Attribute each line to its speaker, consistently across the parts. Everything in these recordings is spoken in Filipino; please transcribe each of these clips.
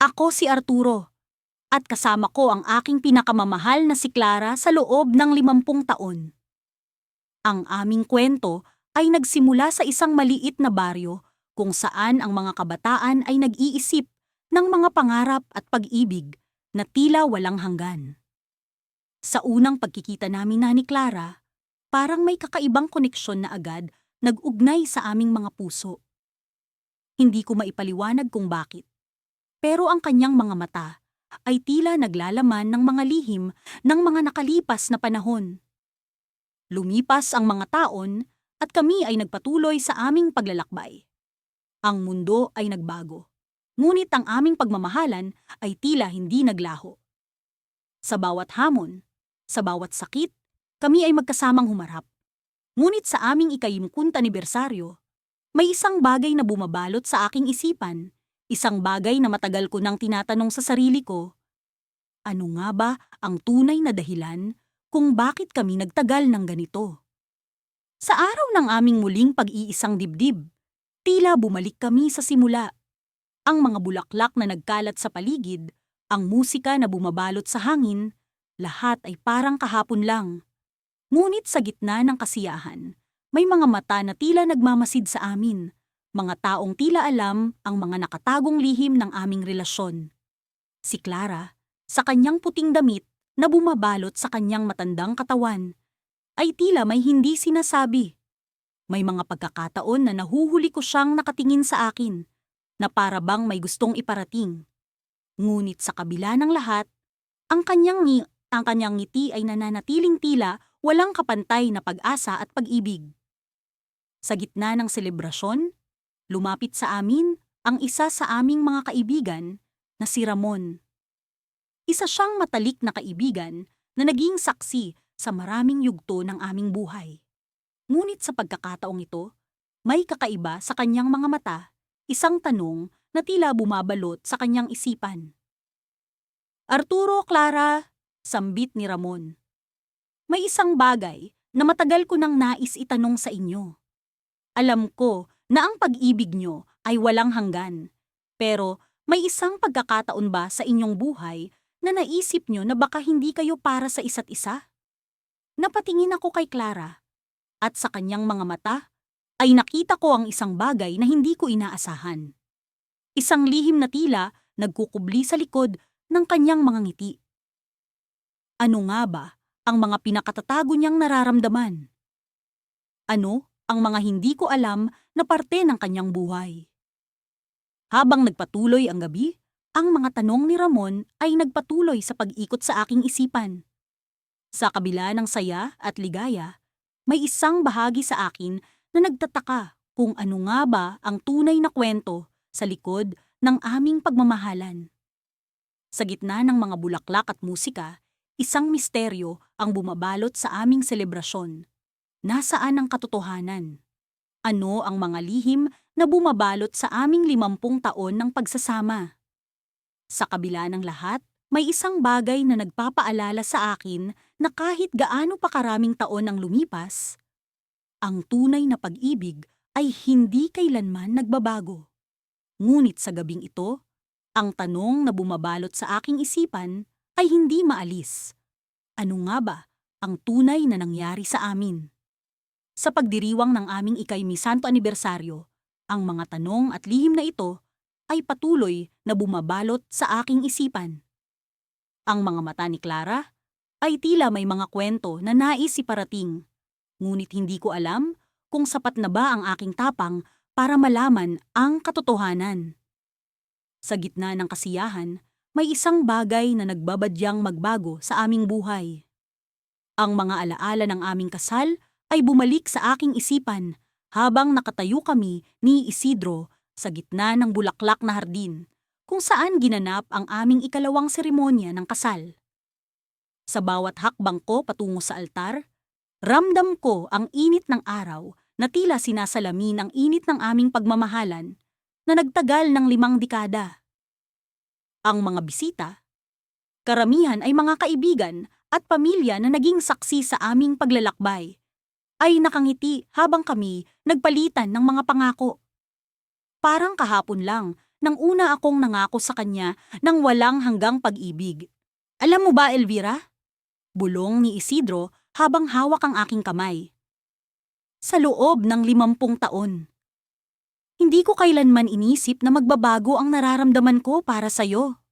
Speaker 1: Ako si Arturo at kasama ko ang aking pinakamamahal na si Clara sa loob ng 50 taon. Ang aming kwento ay nagsimula sa isang maliit na baryo kung saan ang mga kabataan ay nag-iisip ng mga pangarap at pag-ibig na tila walang hanggan. Sa unang pagkikita namin na ni Clara, parang may kakaibang koneksyon na agad nag-ugnay sa aming mga puso. Hindi ko maipaliwanag kung bakit, pero ang kanyang mga mata ay tila naglalaman ng mga lihim ng mga nakalipas na panahon. Lumipas ang mga taon at kami ay nagpatuloy sa aming paglalakbay. Ang mundo ay nagbago, ngunit ang aming pagmamahalan ay tila hindi naglaho. Sa bawat hamon, sa bawat sakit, kami ay magkasamang humarap. Ngunit sa aming ika-50 anibersaryo, may isang bagay na bumabalot sa aking isipan, isang bagay na matagal ko nang tinatanong sa sarili ko. Ano nga ba ang tunay na dahilan kung bakit kami nagtagal ng ganito? Sa araw ng aming muling pag-iisang dibdib, tila bumalik kami sa simula. Ang mga bulaklak na nagkalat sa paligid, ang musika na bumabalot sa hangin, lahat ay parang kahapon lang. Ngunit sa gitna ng kasiyahan, may mga mata na tila nagmamasid sa amin, mga taong tila alam ang mga nakatagong lihim ng aming relasyon. Si Clara, sa kanyang puting damit na bumabalot sa kanyang matandang katawan, ay tila may hindi sinasabi. May mga pagkakataon na nahuhuli ko siyang nakatingin sa akin, na para bang may gustong iparating. Ngunit sa kabila ng lahat, ang kanyang ngiti ay nananatiling tila walang kapantay na pag-asa at pag-ibig. Sa gitna ng selebrasyon, lumapit sa amin ang isa sa aming mga kaibigan na si Ramon. Isa siyang matalik na kaibigan na naging saksi sa maraming yugto ng aming buhay. Ngunit sa pagkakataong ito, may kakaiba sa kanyang mga mata, isang tanong na tila bumabalot sa kanyang isipan. Arturo, Clara, sambit ni Ramon. May isang bagay na matagal ko nang nais itanong sa inyo. Alam ko na ang pag-ibig nyo ay walang hanggan, pero may isang pagkakataon ba sa inyong buhay na naisip nyo na baka hindi kayo para sa isa't isa? Napatingin ako kay Clara, at sa kanyang mga mata ay nakita ko ang isang bagay na hindi ko inaasahan. Isang lihim na tila nagkukubli sa likod ng kanyang mga ngiti. Ano nga ba ang mga pinakatatago niyang nararamdaman? Ano ang mga hindi ko alam na parte ng kanyang buhay? Habang nagpatuloy ang gabi, ang mga tanong ni Ramon ay nagpatuloy sa pag-ikot sa aking isipan. Sa kabila ng saya at ligaya, may isang bahagi sa akin na nagtataka kung ano nga ba ang tunay na kwento sa likod ng aming pagmamahalan. Sa gitna ng mga bulaklak at musika, isang misteryo ang bumabalot sa aming selebrasyon. Nasaan ang katotohanan? Ano ang mga lihim na bumabalot sa aming 50 taon ng pagsasama? Sa kabila ng lahat, may isang bagay na nagpapaalala sa akin na kahit gaano pa karaming taon ang lumipas, ang tunay na pag-ibig ay hindi kailanman nagbabago. Ngunit sa gabing ito, ang tanong na bumabalot sa aking isipan ay hindi maalis. Ano nga ba ang tunay na nangyari sa amin? Sa pagdiriwang ng aming ika-50 anibersaryo, ang mga tanong at lihim na ito ay patuloy na bumabalot sa aking isipan. Ang mga mata ni Clara ay tila may mga kwento na nais iparating, ngunit hindi ko alam kung sapat na ba ang aking tapang para malaman ang katotohanan. Sa gitna ng kasiyahan, may isang bagay na nagbabadyang magbago sa aming buhay. Ang mga alaala ng aming kasal ay bumalik sa aking isipan habang nakatayo kami ni Isidro sa gitna ng bulaklak na hardin, kung saan ginanap ang aming ikalawang seremonya ng kasal. Sa bawat hakbang ko patungo sa altar, ramdam ko ang init ng araw na tila sinasalamin ang init ng aming pagmamahalan na nagtagal ng 5 dekada. Ang mga bisita, karamihan ay mga kaibigan at pamilya na naging saksi sa aming paglalakbay, ay nakangiti habang kami nagpalitan ng mga pangako. Parang kahapon lang nang una akong nangako sa kanya ng walang hanggang pag-ibig. Alam mo ba, Elvira? Bulong ni Isidro habang hawak ang aking kamay. Sa loob ng 50 taon. Hindi ko kailanman inisip na magbabago ang nararamdaman ko para sa'yo.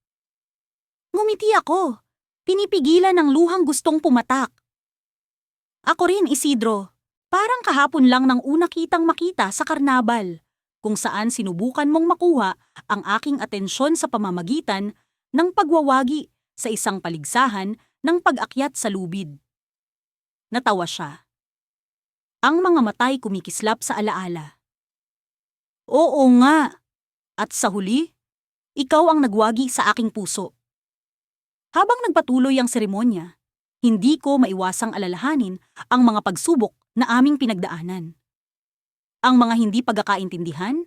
Speaker 1: Ngumiti ako. Pinipigilan ng luhang gustong pumatak. Ako rin, Isidro. Parang kahapon lang nang una kitang makita sa karnabal, kung saan sinubukan mong makuha ang aking atensyon sa pamamagitan ng pagwawagi sa isang paligsahan ng pag-akyat sa lubid. Natawa siya. Ang mga mata'y kumikislap sa alaala. Oo nga. At sa huli, ikaw ang nagwagi sa aking puso. Habang nagpatuloy ang seremonya, hindi ko maiwasang alalahanin ang mga pagsubok na aming pinagdaanan. Ang mga hindi pagkakaintindihan,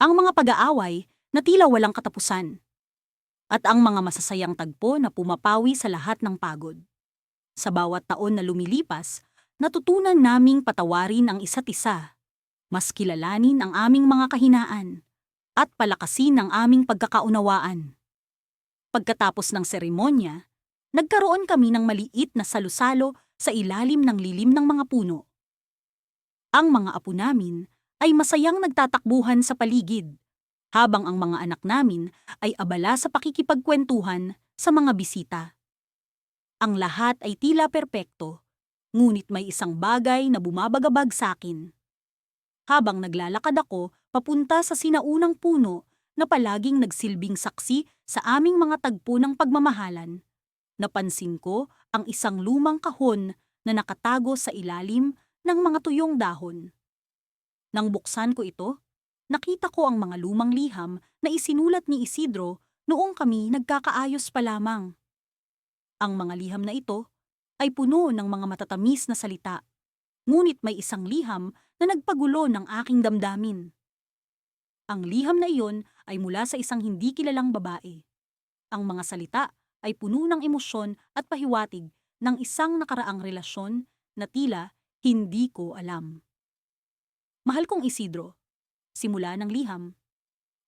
Speaker 1: ang mga pag-aaway na tila walang katapusan, at ang mga masasayang tagpo na pumapawi sa lahat ng pagod. Sa bawat taon na lumilipas, natutunan naming patawarin ang isa't isa, mas kilalanin ang aming mga kahinaan, at palakasin ang aming pagkakaunawaan. Pagkatapos ng seremonya, nagkaroon kami ng maliit na salusalo sa ilalim ng lilim ng mga puno. Ang mga apo namin ay masayang nagtatakbuhan sa paligid, habang ang mga anak namin ay abala sa pakikipagkwentuhan sa mga bisita. Ang lahat ay tila perpekto, ngunit may isang bagay na bumabagabag sa akin. Habang naglalakad ako papunta sa sinaunang puno na palaging nagsilbing saksi sa aming mga tagpo ng pagmamahalan, napansin ko ang isang lumang kahon na nakatago sa ilalim ng mga tuyong dahon. Nang buksan ko ito, nakita ko ang mga lumang liham na isinulat ni Isidro noong kami nagkakaayos pa lamang. Ang mga liham na ito ay puno ng mga matatamis na salita, ngunit may isang liham na nagpagulo ng aking damdamin. Ang liham na iyon ay mula sa isang hindi kilalang babae. Ang mga salita ay puno ng emosyon at pahiwatig ng isang nakaraang relasyon na tila hindi ko alam. Mahal kong Isidro, simula ng liham,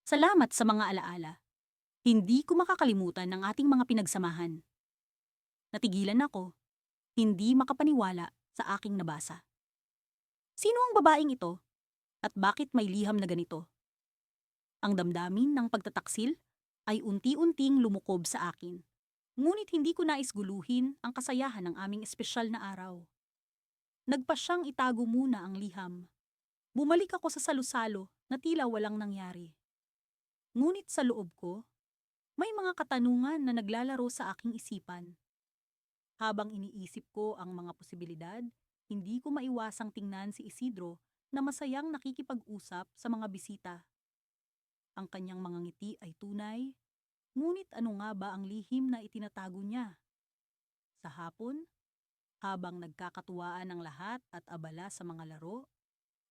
Speaker 1: salamat sa mga alaala. Hindi ko makakalimutan ang ating mga pinagsamahan. Natigilan ako, hindi makapaniwala sa aking nabasa. Sino ang babaeng ito? At bakit may liham na ganito? Ang damdamin ng pagtataksil ay unti-unting lumukob sa akin. Ngunit hindi ko nais guluhin ang kasayahan ng aming espesyal na araw. Nagpasyang itago muna ang liham. Bumalik ako sa salusalo na tila walang nangyari. Ngunit sa loob ko, may mga katanungan na naglalaro sa aking isipan. Habang iniisip ko ang mga posibilidad, hindi ko maiwasang tingnan si Isidro na masayang nakikipag-usap sa mga bisita. Ang kanyang mga ngiti ay tunay, ngunit ano nga ba ang lihim na itinatago niya? Sa hapon, habang nagkakatuwaan ang lahat at abala sa mga laro,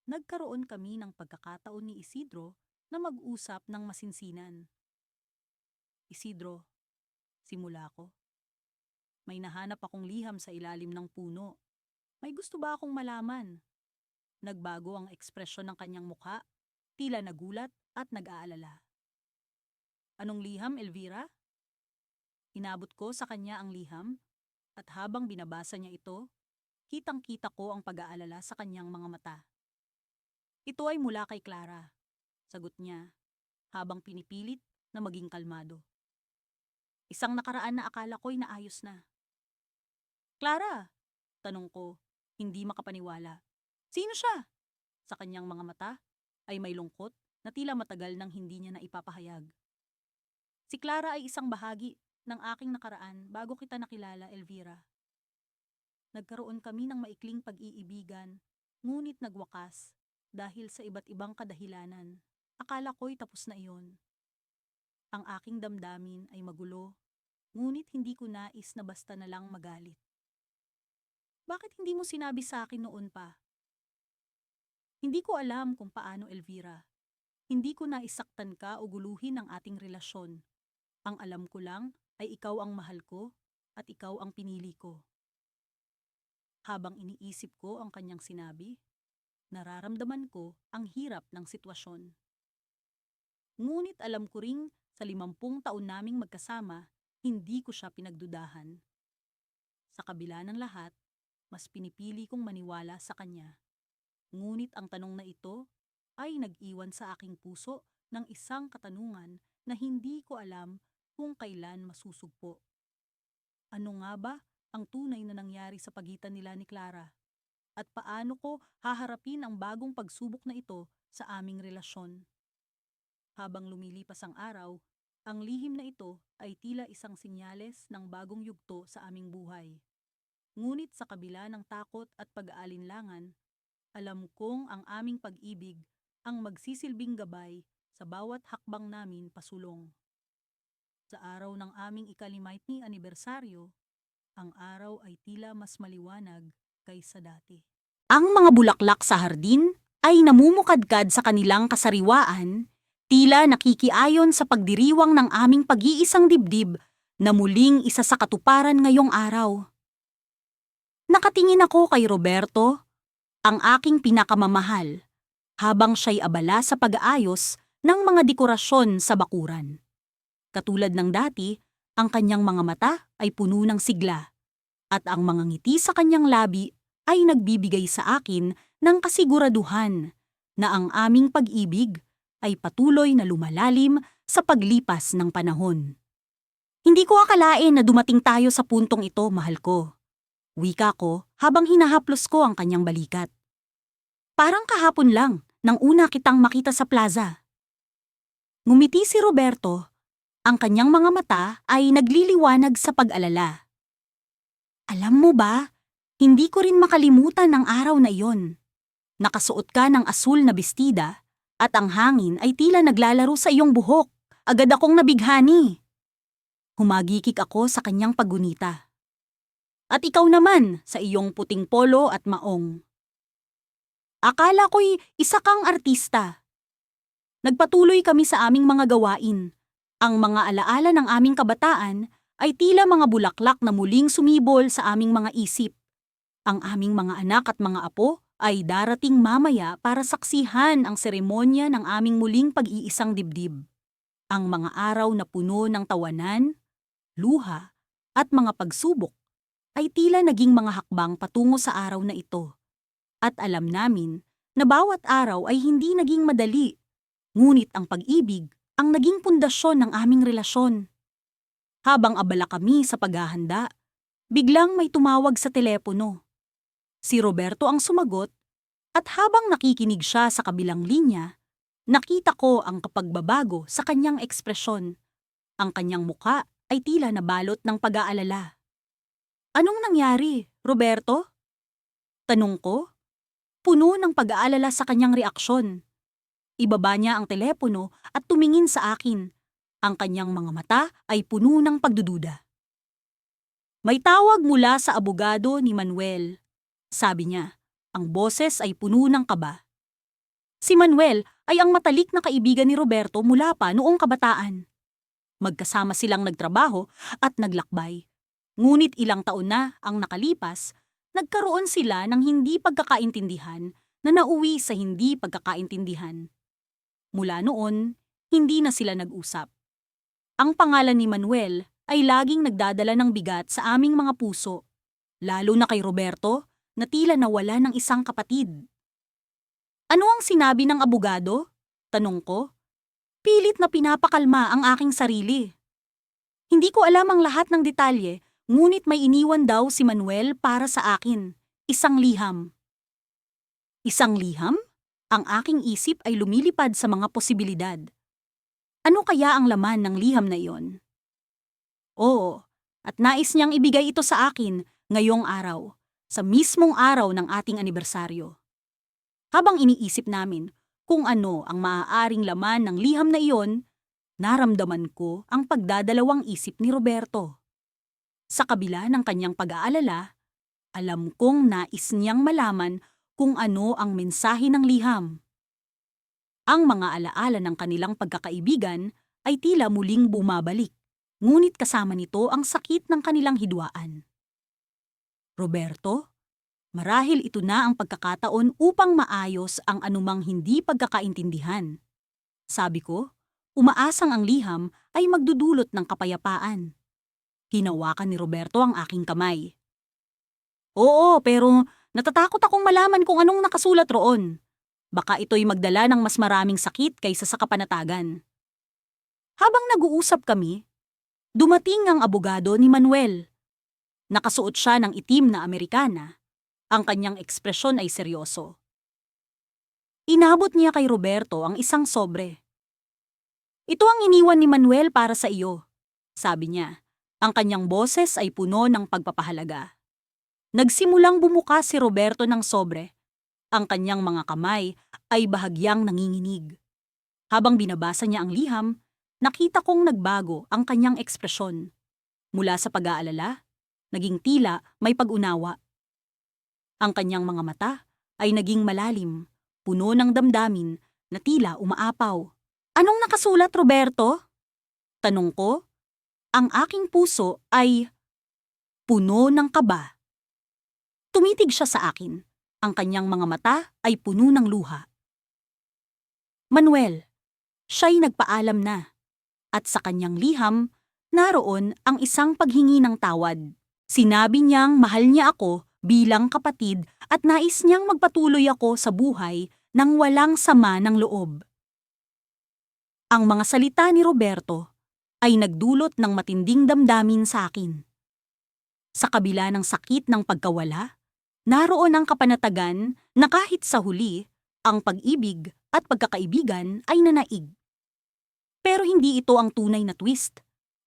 Speaker 1: nagkaroon kami ng pagkakataon ni Isidro na mag-usap ng masinsinan. Isidro, simula ko. May nahanap akong liham sa ilalim ng puno. May gusto ba akong malaman? Nagbago ang ekspresyon ng kanyang mukha, tila nagulat at nag-aalala. Anong liham, Elvira? Inabot ko sa kanya ang liham, at habang binabasa niya ito, kitang-kita ko ang pag-aalala sa kanyang mga mata. Ito ay mula kay Clara, sagot niya, habang pinipilit na maging kalmado. Isang nakaraan na akala ko'y naayos na. Clara, tanong ko, hindi makapaniwala. Sino siya? Sa kanyang mga mata ay may lungkot na tila matagal nang hindi niya naipapahayag. Si Clara ay isang bahagi ng aking nakaraan bago kita nakilala, Elvira. Nagkaroon kami ng maikling pag-iibigan, ngunit nagwakas dahil sa iba't ibang kadahilanan. Akala ko'y tapos na iyon. Ang aking damdamin ay magulo, ngunit hindi ko nais na basta na lang magalit. Bakit hindi mo sinabi sa akin noon pa? Hindi ko alam kung paano, Elvira. Hindi ko naisaktan ka o guluhin ang ating relasyon. Ang alam ko lang ay ikaw ang mahal ko at ikaw ang pinili ko. Habang iniisip ko ang kanyang sinabi, nararamdaman ko ang hirap ng sitwasyon. Ngunit alam ko ring sa 50 taon naming magkasama, hindi ko siya pinagdudahan. Sa kabila ng lahat, mas pinipili kong maniwala sa kanya. Ngunit ang tanong na ito ay nag-iwan sa aking puso ng isang katanungan na hindi ko alam kung kailan masusugpo. Ano nga ba ang tunay na nangyari sa pagitan nila ni Clara? At paano ko haharapin ang bagong pagsubok na ito sa aming relasyon? Habang lumilipas ang araw, ang lihim na ito ay tila isang sinyales ng bagong yugto sa aming buhay. Ngunit sa kabila ng takot at pag-aalinlangan, alam kong ang aming pag-ibig ang magsisilbing gabay sa bawat hakbang namin pasulong. Sa araw ng aming ika-5 anibersaryo, ang araw ay tila mas maliwanag kaysa dati. Ang mga bulaklak sa hardin ay namumukadkad sa kanilang kasariwaan, tila nakikiayon sa pagdiriwang ng aming pag-iisang dibdib na muling isa sa katuparan ngayong araw. Nakatingin ako kay Roberto, ang aking pinakamamahal, habang siya'y abala sa pag-aayos ng mga dekorasyon sa bakuran. Katulad ng dati, ang kanyang mga mata ay puno ng sigla, at ang mga ngiti sa kanyang labi ay nagbibigay sa akin ng kasiguraduhan na ang aming pag-ibig ay patuloy na lumalalim sa paglipas ng panahon. Hindi ko akalain na dumating tayo sa puntong ito, mahal ko. Wika ko habang hinahaplos ko ang kanyang balikat. Parang kahapon lang nang una kitang makita sa plaza. Ngumiti si Roberto. Ang kanyang mga mata ay nagliliwanag sa pag-alala. Alam mo ba, hindi ko rin makalimutan ang araw na iyon. Nakasuot ka ng asul na bestida at ang hangin ay tila naglalaro sa iyong buhok. Agad akong nabighani. Humagikik ako sa kanyang paggunita. At ikaw naman sa iyong puting polo at maong. Akala ko'y isa kang artista. Nagpatuloy kami sa aming mga gawain. Ang mga alaala ng aming kabataan ay tila mga bulaklak na muling sumibol sa aming mga isip. Ang aming mga anak at mga apo ay darating mamaya para saksihan ang seremonya ng aming muling pag-iisang dibdib. Ang mga araw na puno ng tawanan, luha, at mga pagsubok ay tila naging mga hakbang patungo sa araw na ito. At alam namin na bawat araw ay hindi naging madali, ngunit ang pag-ibig ang naging pundasyon ng aming relasyon. Habang abala kami sa paghahanda, biglang may tumawag sa telepono. Si Roberto ang sumagot at habang nakikinig siya sa kabilang linya, nakita ko ang kapagbabago sa kanyang ekspresyon. Ang kanyang muka ay tila nabalot ng pag-aalala. Anong nangyari, Roberto? Tanong ko, puno ng pag-aalala sa kanyang reaksyon. Ibaba niya ang telepono at tumingin sa akin. Ang kanyang mga mata ay puno ng pagdududa. May tawag mula sa abogado ni Manuel. Sabi niya, ang boses ay puno ng kaba. Si Manuel ay ang matalik na kaibigan ni Roberto mula pa noong kabataan. Magkasama silang nagtrabaho at naglakbay. Ngunit ilang taon na ang nakalipas, nagkaroon sila ng hindi pagkakaintindihan na nauwi sa hindi pagkakaintindihan. Mula noon, hindi na sila nag-usap. Ang pangalan ni Manuel ay laging nagdadala ng bigat sa aming mga puso, lalo na kay Roberto na tila nawala ng isang kapatid. Ano ang sinabi ng abogado? Tanong ko. Pilit na pinapakalma ang aking sarili. Hindi ko alam ang lahat ng detalye, ngunit may iniwan daw si Manuel para sa akin, isang liham. Isang liham? Ang aking isip ay lumilipad sa mga posibilidad. Ano kaya ang laman ng liham na iyon? Oo, at nais niyang ibigay ito sa akin ngayong araw, sa mismong araw ng ating anibersaryo. Habang iniisip namin kung ano ang maaaring laman ng liham na iyon, naramdaman ko ang pagdadalawang isip ni Roberto. Sa kabila ng kanyang pag-aalala, alam kong nais niyang malaman kung ano ang mensahe ng liham. Ang mga alaala ng kanilang pagkakaibigan ay tila muling bumabalik, ngunit kasama nito ang sakit ng kanilang hidwaan. Roberto, marahil ito na ang pagkakataon upang maayos ang anumang hindi pagkakaintindihan. Sabi ko, umaasang ang liham ay magdudulot ng kapayapaan. Hinawakan ni Roberto ang aking kamay. Oo, pero natatakot akong malaman kung anong nakasulat roon. Baka ito'y magdala ng mas maraming sakit kaysa sa kapanatagan. Habang nag-uusap kami, dumating ang abogado ni Manuel. Nakasuot siya ng itim na Amerikana. Ang kanyang ekspresyon ay seryoso. Inabot niya kay Roberto ang isang sobre. Ito ang iniwan ni Manuel para sa iyo, sabi niya. Ang kanyang boses ay puno ng pagpapahalaga. Nagsimulang bumukas si Roberto ng sobre. Ang kanyang mga kamay ay bahagyang nanginginig. Habang binabasa niya ang liham, nakita kong nagbago ang kanyang ekspresyon. Mula sa pag-aalala, naging tila may pag-unawa. Ang kanyang mga mata ay naging malalim, puno ng damdamin na tila umaapaw. Anong nakasulat, Roberto? Tanong ko. Ang aking puso ay puno ng kaba. Tumitig siya sa akin. Ang kanyang mga mata ay puno ng luha. Manuel, siya'y nagpaalam na. At sa kanyang liham, naroon ang isang paghingi ng tawad. Sinabi niyang mahal niya ako bilang kapatid at nais niyang magpatuloy ako sa buhay nang walang sama ng loob. Ang mga salita ni Roberto ay nagdulot ng matinding damdamin sa akin. Sa kabila ng sakit ng pagkawala, naroon ang kapanatagan na kahit sa huli, ang pag-ibig at pagkakaibigan ay nanaig. Pero hindi ito ang tunay na twist.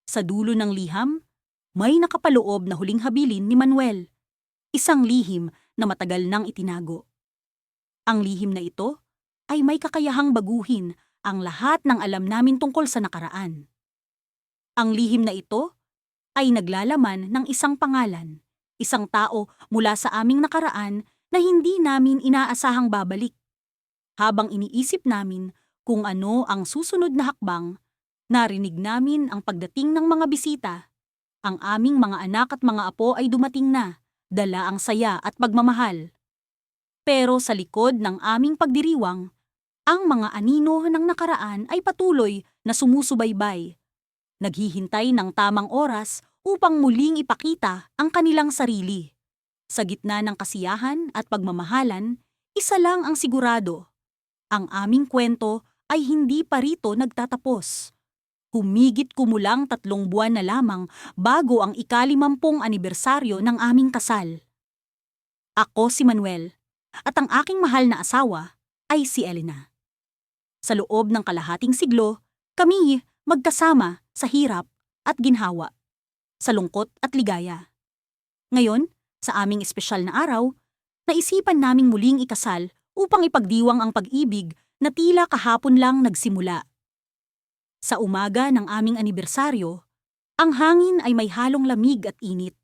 Speaker 1: Sa dulo ng liham, may nakapaloob na huling habilin ni Manuel. Isang lihim na matagal nang itinago. Ang lihim na ito ay may kakayahang baguhin ang lahat ng alam namin tungkol sa nakaraan. Ang lihim na ito ay naglalaman ng isang pangalan, isang tao mula sa aming nakaraan na hindi namin inaasahang babalik. Habang iniisip namin kung ano ang susunod na hakbang, narinig namin ang pagdating ng mga bisita. Ang aming mga anak at mga apo ay dumating na, dala ang saya at pagmamahal. Pero sa likod ng aming pagdiriwang, ang mga anino ng nakaraan ay patuloy na sumusubaybay. Naghihintay ng tamang oras upang muling ipakita ang kanilang sarili. Sa gitna ng kasiyahan at pagmamahalan, isa lang ang sigurado. Ang aming kwento ay hindi pa rito nagtatapos. Humigit kumulang 3 buwan na lamang bago ang ika-50 anibersaryo ng aming kasal. Ako si Manuel at ang aking mahal na asawa ay si Elena. Sa loob ng kalahating siglo, kami magkasama sa hirap at ginhawa, sa lungkot at ligaya. Ngayon, sa aming espesyal na araw, naisipan naming muling ikasal upang ipagdiwang ang pag-ibig na tila kahapon lang nagsimula. Sa umaga ng aming anibersaryo, ang hangin ay may halong lamig at init.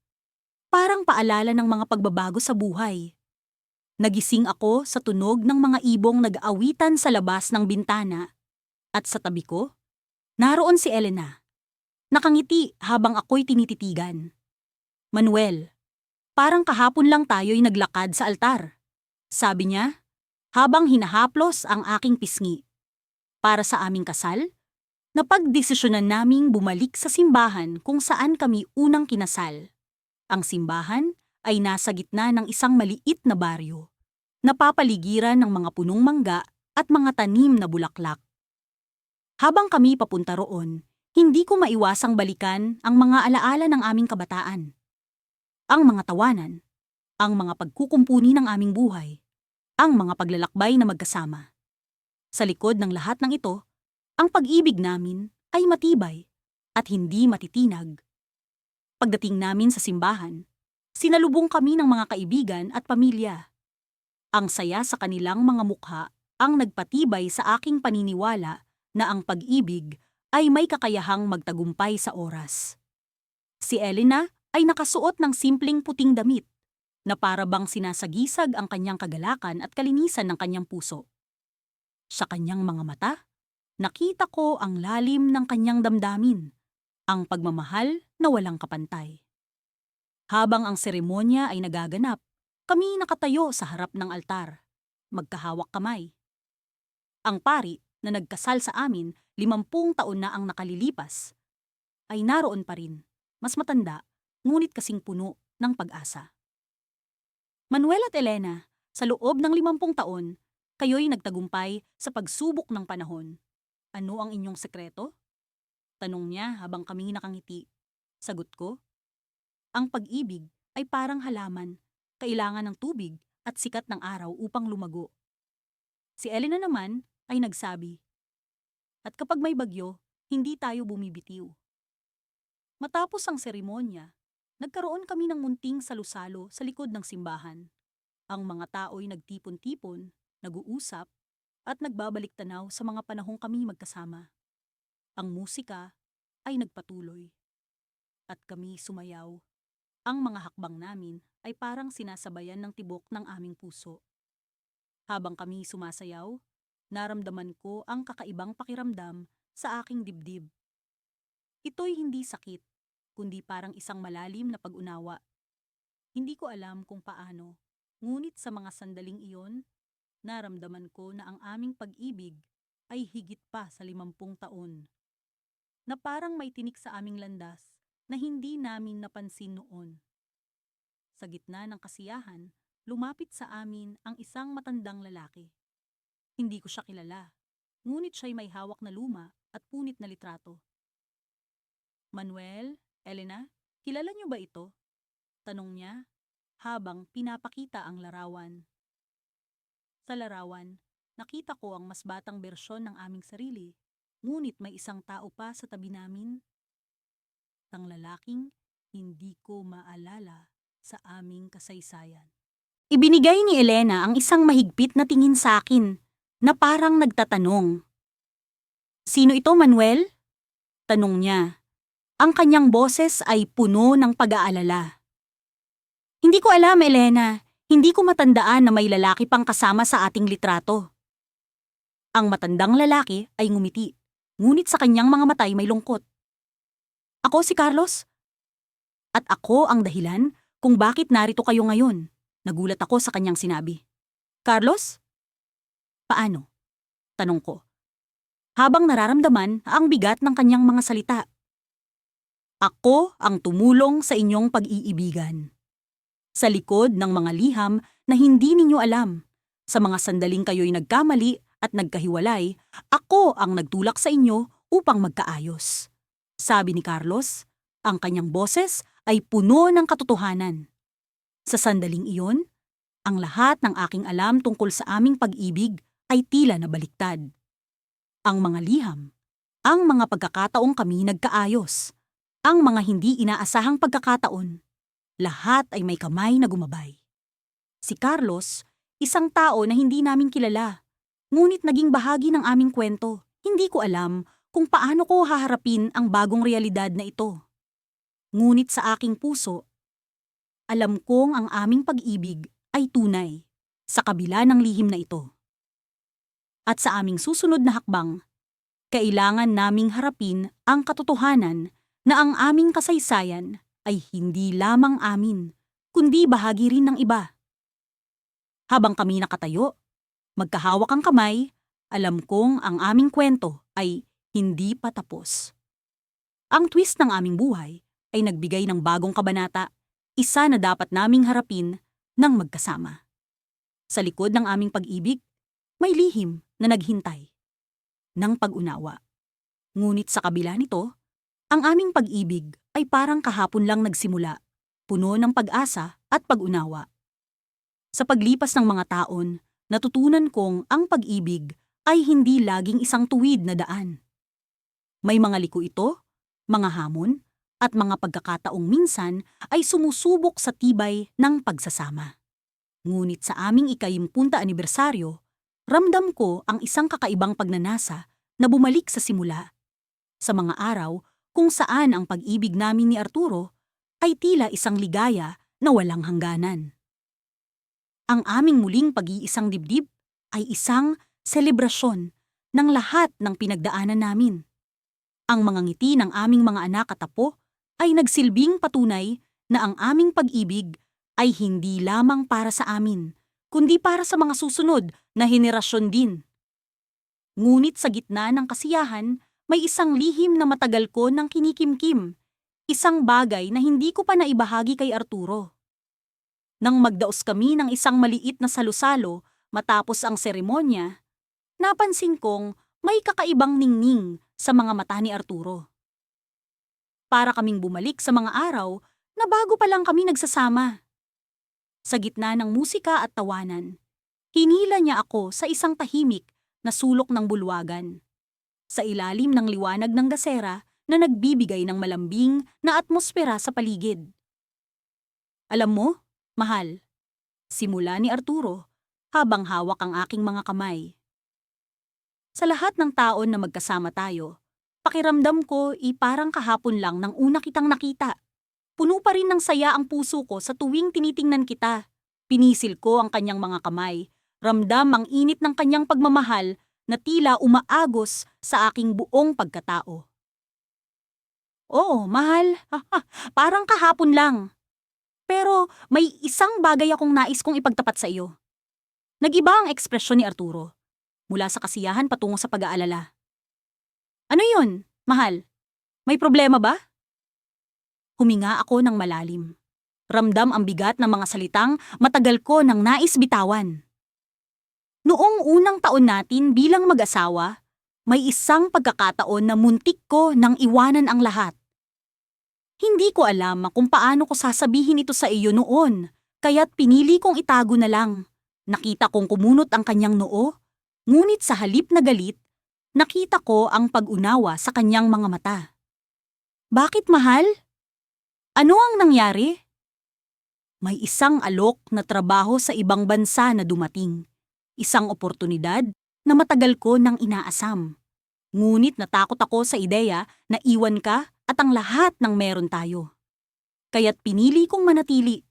Speaker 1: Parang paalala ng mga pagbabago sa buhay. Nagising ako sa tunog ng mga ibong nag-aawitan sa labas ng bintana. At sa tabi ko, naroon si Elena. Nakangiti habang ako'y tinititigan. Manuel, parang kahapon lang tayo'y naglakad sa altar. Sabi niya, habang hinahaplos ang aking pisngi. Para sa aming kasal, napagdesisyonan naming bumalik sa simbahan kung saan kami unang kinasal. Ang simbahan ay nasa gitna ng isang maliit na baryo, napapaligiran ng mga punong mangga at mga tanim na bulaklak. Habang kami papunta roon, hindi ko maiwasang balikan ang mga alaala ng aming kabataan. Ang mga tawanan, ang mga pagkukumpuni ng aming buhay, ang mga paglalakbay na magkasama. Sa likod ng lahat ng ito, ang pag-ibig namin ay matibay at hindi matitinag. Pagdating namin sa simbahan, sinalubong kami ng mga kaibigan at pamilya. Ang saya sa kanilang mga mukha ang nagpatibay sa aking paniniwala na ang pag-ibig ay may kakayahang magtagumpay sa oras. Si Elena ay nakasuot ng simpleng puting damit na para bang sinasagisag ang kanyang kagalakan at kalinisan ng kanyang puso. Sa kanyang mga mata, nakita ko ang lalim ng kanyang damdamin, ang pagmamahal na walang kapantay. Habang ang seremonya ay nagaganap, kami nakatayo sa harap ng altar, magkahawak kamay. Ang pari na nagkasal sa amin 50 taon na ang nakalilipas, ay naroon pa rin, mas matanda, ngunit kasing puno ng pag-asa. Manuel at Elena, sa loob ng 50 taon, kayo'y nagtagumpay sa pagsubok ng panahon. Ano ang inyong sekreto? Tanong niya habang kaming nakangiti. Sagot ko, ang pag-ibig ay parang halaman, kailangan ng tubig at sikat ng araw upang lumago. Si Elena naman ay nagsabi, at kapag may bagyo, hindi tayo bumibitiw. Matapos ang seremonya, nagkaroon kami ng munting salusalo sa likod ng simbahan. Ang mga tao'y nagtipon-tipon, nag-uusap, at nagbabalik tanaw sa mga panahong kami magkasama. Ang musika ay nagpatuloy. At kami sumayaw. Ang mga hakbang namin ay parang sinasabayan ng tibok ng aming puso. Habang kami sumasayaw, naramdaman ko ang kakaibang pakiramdam sa aking dibdib. Ito'y hindi sakit, kundi parang isang malalim na pag-unawa. Hindi ko alam kung paano, ngunit sa mga sandaling iyon, naramdaman ko na ang aming pag-ibig ay higit pa sa 50 taon. Na parang may tinik sa aming landas na hindi namin napansin noon. Sa gitna ng kasiyahan, lumapit sa amin ang isang matandang lalaki. Hindi ko siya kilala, ngunit siya'y may hawak na luma at punit na litrato. Manuel, Elena, kilala niyo ba ito? Tanong niya habang pinapakita ang larawan. Sa larawan, nakita ko ang mas batang bersyon ng aming sarili, ngunit may isang tao pa sa tabi namin. Ang lalaking hindi ko maalala sa aming kasaysayan. Ibinigay ni Elena ang isang mahigpit na tingin sa akin na parang nagtatanong. Sino ito, Manuel? Tanong niya. Ang kanyang boses ay puno ng pag-aalala. Hindi ko alam, Elena. Hindi ko matandaan na may lalaki pang kasama sa ating litrato. Ang matandang lalaki ay ngumiti, ngunit sa kanyang mga matay may lungkot. Ako si Carlos. At ako ang dahilan kung bakit narito kayo ngayon. Nagulat ako sa kanyang sinabi. Carlos? Paano? Tanong ko. Habang nararamdaman ang bigat ng kanyang mga salita. Ako ang tumulong sa inyong pag-iibigan. Sa likod ng mga liham na hindi ninyo alam, sa mga sandaling kayo'y nagkamali at nagkahiwalay, ako ang nagtulak sa inyo upang magkaayos. Sabi ni Carlos, ang kanyang boses ay puno ng katotohanan. Sa sandaling iyon, ang lahat ng aking alam tungkol sa aming pag-ibig ay tila nabaliktad. Ang mga liham, ang mga pagkakataong kami nagkaayos, ang mga hindi inaasahang pagkakataon, lahat ay may kamay na gumabay. Si Carlos, isang tao na hindi namin kilala, ngunit naging bahagi ng aming kwento. Hindi ko alam kung paano ko haharapin ang bagong realidad na ito. Ngunit sa aking puso, alam kong ang aming pag-ibig ay tunay sa kabila ng lihim na ito. At sa aming susunod na hakbang, kailangan naming harapin ang katotohanan na ang aming kasaysayan ay hindi lamang amin, kundi bahagi rin ng iba. Habang kami nakatayo, magkahawak ang kamay, alam kong ang aming kwento ay hindi pa tapos. Ang twist ng aming buhay ay nagbigay ng bagong kabanata, isa na dapat naming harapin ng magkasama. Sa likod ng aming pag-ibig, may lihim na naghintay ng pag-unawa. Ngunit sa kabila nito, ang aming pag-ibig ay parang kahapon lang nagsimula, puno ng pag-asa at pag-unawa. Sa paglipas ng mga taon, natutunan kong ang pag-ibig ay hindi laging isang tuwid na daan. May mga liko ito, mga hamon, at mga pagkakataong minsan ay sumusubok sa tibay ng pagsasama. Ngunit sa aming ika-50 anibersaryo, ramdam ko ang isang kakaibang pagnanasa na bumalik sa simula. Sa mga araw kung saan ang pag-ibig namin ni Arturo ay tila isang ligaya na walang hangganan. Ang aming muling pag-iisang dibdib ay isang selebrasyon ng lahat ng pinagdaanan namin. Ang mga ngiti ng aming mga anak at apo ay nagsilbing patunay na ang aming pag-ibig ay hindi lamang para sa amin, kundi para sa mga susunod na henerasyon din. Ngunit sa gitna ng kasiyahan, may isang lihim na matagal ko ng kinikimkim. Isang bagay na hindi ko pa naibahagi kay Arturo. Nang magdaos kami ng isang maliit na salusalo matapos ang seremonya, napansin kong may kakaibang ningning sa mga mata ni Arturo. Para kaming bumalik sa mga araw na bago pa lang kami nagsasama. Sa gitna ng musika at tawanan, hinila niya ako sa isang tahimik na sulok ng bulwagan. Sa ilalim ng liwanag ng gasera na nagbibigay ng malambing na atmosfera sa paligid. Alam mo, mahal, simula ni Arturo habang hawak ang aking mga kamay. Sa lahat ng taon na magkasama tayo, pakiramdam ko parang kahapon lang nang una kitang nakita. Puno pa rin ng saya ang puso ko sa tuwing tinitingnan kita. Pinisil ko ang kanyang mga kamay, ramdam ang init ng kanyang pagmamahal na tila umaagos sa aking buong pagkatao. Oo, mahal, parang kahapon lang. Pero may isang bagay akong nais kong ipagtapat sa iyo. Nag-iba ang ekspresyon ni Arturo, mula sa kasiyahan patungo sa pag-aalala. Ano yun, mahal? May problema ba? Huminga ako ng malalim. Ramdam ang bigat ng mga salitang matagal ko nang nais bitawan. Noong unang taon natin bilang mag-asawa, may isang pagkakataon na muntik ko nang iwanan ang lahat. Hindi ko alam kung paano ko sasabihin ito sa iyo noon, kaya't pinili kong itago na lang. Nakita kong kumunot ang kanyang noo, ngunit sa halip na galit, nakita ko ang pag-unawa sa kanyang mga mata. Bakit, mahal? Ano ang nangyari? May isang alok na trabaho sa ibang bansa na dumating. Isang oportunidad na matagal ko nang inaasam. Ngunit natakot ako sa ideya na iwan ka at ang lahat ng meron tayo. Kaya't pinili kong manatili.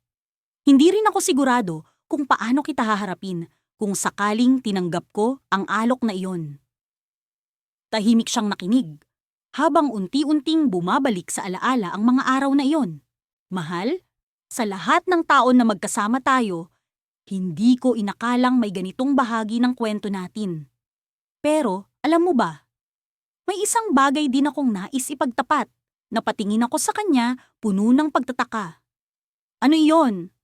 Speaker 1: Hindi rin ako sigurado kung paano kita haharapin kung sakaling tinanggap ko ang alok na iyon. Tahimik siyang nakinig habang unti-unting bumabalik sa alaala ang mga araw na iyon. Mahal, sa lahat ng taon na magkasama tayo, hindi ko inakalang may ganitong bahagi ng kwento natin. Pero, alam mo ba, may isang bagay din akong nais ipagtapat. Napatingin ako sa kanya, puno ng pagtataka. Ano iyon?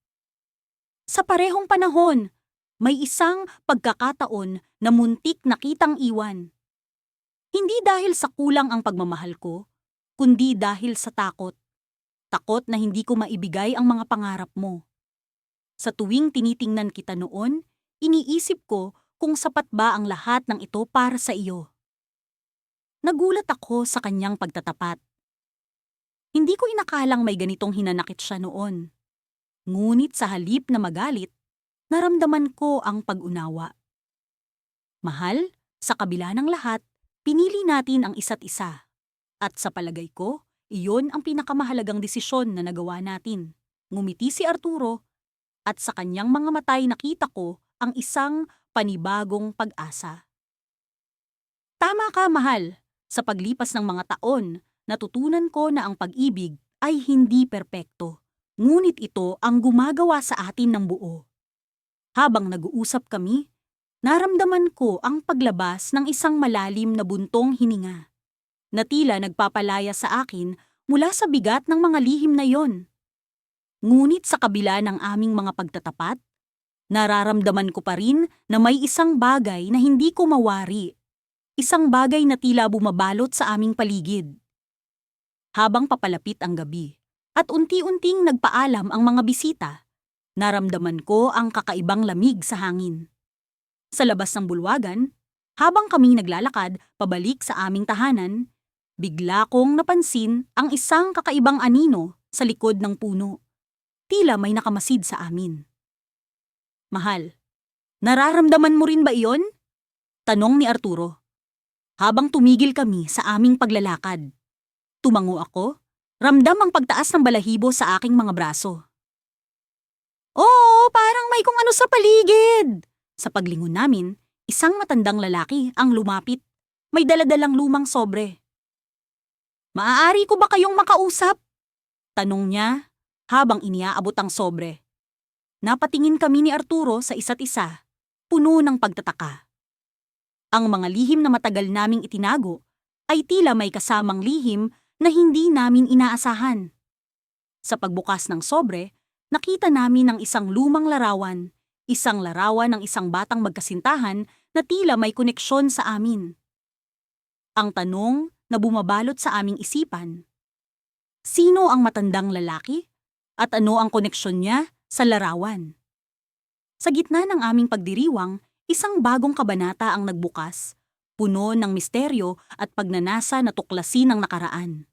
Speaker 1: Sa parehong panahon, may isang pagkakataon na muntik na kitang iwan. Hindi dahil sa kulang ang pagmamahal ko, kundi dahil sa takot. Takot na hindi ko maibigay ang mga pangarap mo. Sa tuwing tinitingnan kita noon, iniisip ko kung sapat ba ang lahat ng ito para sa iyo. Nagulat ako sa kanyang pagtatapat. Hindi ko inakalang may ganitong hinanakit siya noon. Ngunit sa halip na magalit, naramdaman ko ang pag-unawa. Mahal, sa kabila ng lahat, pinili natin ang isa't isa. At sa palagay ko, iyon ang pinakamahalagang desisyon na nagawa natin. Ngumiti si Arturo at sa kanyang mga matay nakita ko ang isang panibagong pag-asa. Tama ka, mahal. Sa paglipas ng mga taon, natutunan ko na ang pag-ibig ay hindi perpekto, ngunit ito ang gumagawa sa atin ng buo. Habang nag-uusap kami, naramdaman ko ang paglabas ng isang malalim na buntong hininga, na tila nagpapalaya sa akin mula sa bigat ng mga lihim na yon. Ngunit sa kabila ng aming mga pagtatapat, nararamdaman ko pa rin na may isang bagay na hindi ko mawari, isang bagay na tila bumabalot sa aming paligid. Habang papalapit ang gabi at unti-unting nagpaalam ang mga bisita, naramdaman ko ang kakaibang lamig sa hangin. Sa labas ng bulwagan, habang kami naglalakad pabalik sa aming tahanan, bigla kong napansin ang isang kakaibang anino sa likod ng puno. Tila may nakamasid sa amin. Mahal, nararamdaman mo rin ba iyon? Tanong ni Arturo. Habang tumigil kami sa aming paglalakad. Tumango ako, ramdam ang pagtaas ng balahibo sa aking mga braso. Oo, parang may kung ano sa paligid. Sa paglingon namin, isang matandang lalaki ang lumapit. May daladalang lumang sobre. Maaari ko ba kayong makausap? Tanong niya habang iniaabot ang sobre. Napatingin kami ni Arturo sa isa't isa, puno ng pagtataka. Ang mga lihim na matagal naming itinago ay tila may kasamang lihim na hindi namin inaasahan. Sa pagbukas ng sobre, nakita namin ang isang lumang larawan, isang larawan ng isang batang magkasintahan na tila may koneksyon sa amin. Ang tanong na bumabalot sa aming isipan, sino ang matandang lalaki? At ano ang koneksyon niya sa larawan? Sa gitna ng aming pagdiriwang, isang bagong kabanata ang nagbukas, puno ng misteryo at pagnanasa na tuklasin ang nakaraan.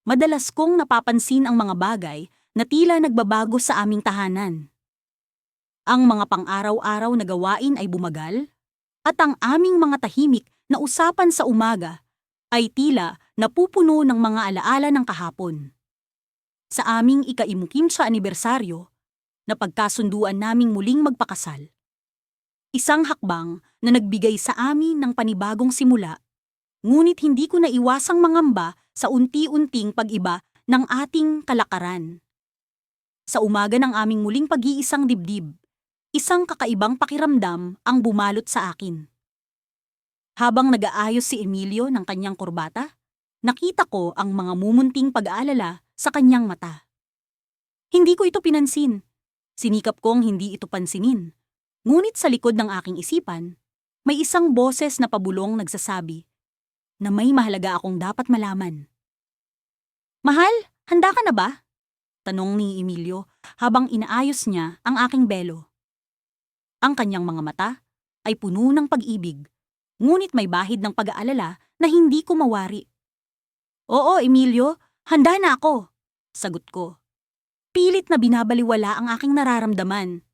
Speaker 1: Madalas kong napapansin ang mga bagay na tila nagbabago sa aming tahanan. Ang mga pang-araw-araw na gawain ay bumagal, at ang aming mga tahimik na usapan sa umaga ay tila napupuno ng mga alaala ng kahapon. Sa aming ika-15 anibersaryo, napagkasunduan naming muling magpakasal. Isang hakbang na nagbigay sa amin ng panibagong simula, ngunit hindi ko naiwasang mangamba sa unti-unting pag-iba ng ating kalakaran. Sa umaga ng aming muling pag-iisang dibdib, isang kakaibang pakiramdam ang bumalot sa akin. Habang nag-aayos si Emilio ng kanyang kurbata, nakita ko ang mga mumunting pag-aalala sa kanyang mata. Hindi ko ito pinansin. Sinikap kong hindi ito pansinin. Ngunit sa likod ng aking isipan, may isang boses na pabulong nagsasabi na may mahalaga akong dapat malaman. "Mahal, handa ka na ba?" tanong ni Emilio habang inaayos niya ang aking belo. Ang kanyang mga mata ay puno ng pag-ibig, ngunit may bahid ng pag-aalala na hindi ko mawari. "Oo, Emilio, handa na ako," sagot ko. Pilit na binabaliwala ang aking nararamdaman.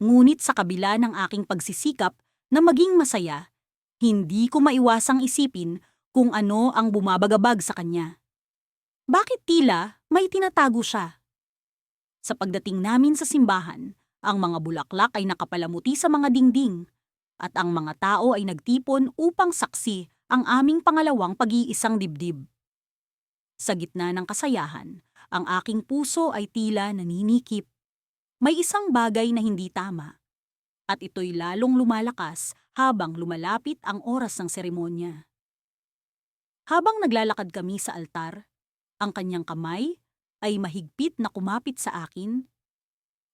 Speaker 1: Ngunit sa kabila ng aking pagsisikap na maging masaya, hindi ko maiwasang isipin kung ano ang bumabagabag sa kanya. Bakit tila may tinatago siya? Sa pagdating namin sa simbahan, ang mga bulaklak ay nakapalamuti sa mga dingding, at ang mga tao ay nagtipon upang saksi ang aming pangalawang pag-iisang dibdib. Sa gitna ng kasayahan, ang aking puso ay tila naninikip. May isang bagay na hindi tama, at ito'y lalong lumalakas habang lumalapit ang oras ng seremonya. Habang naglalakad kami sa altar, ang kanyang kamay ay mahigpit na kumapit sa akin.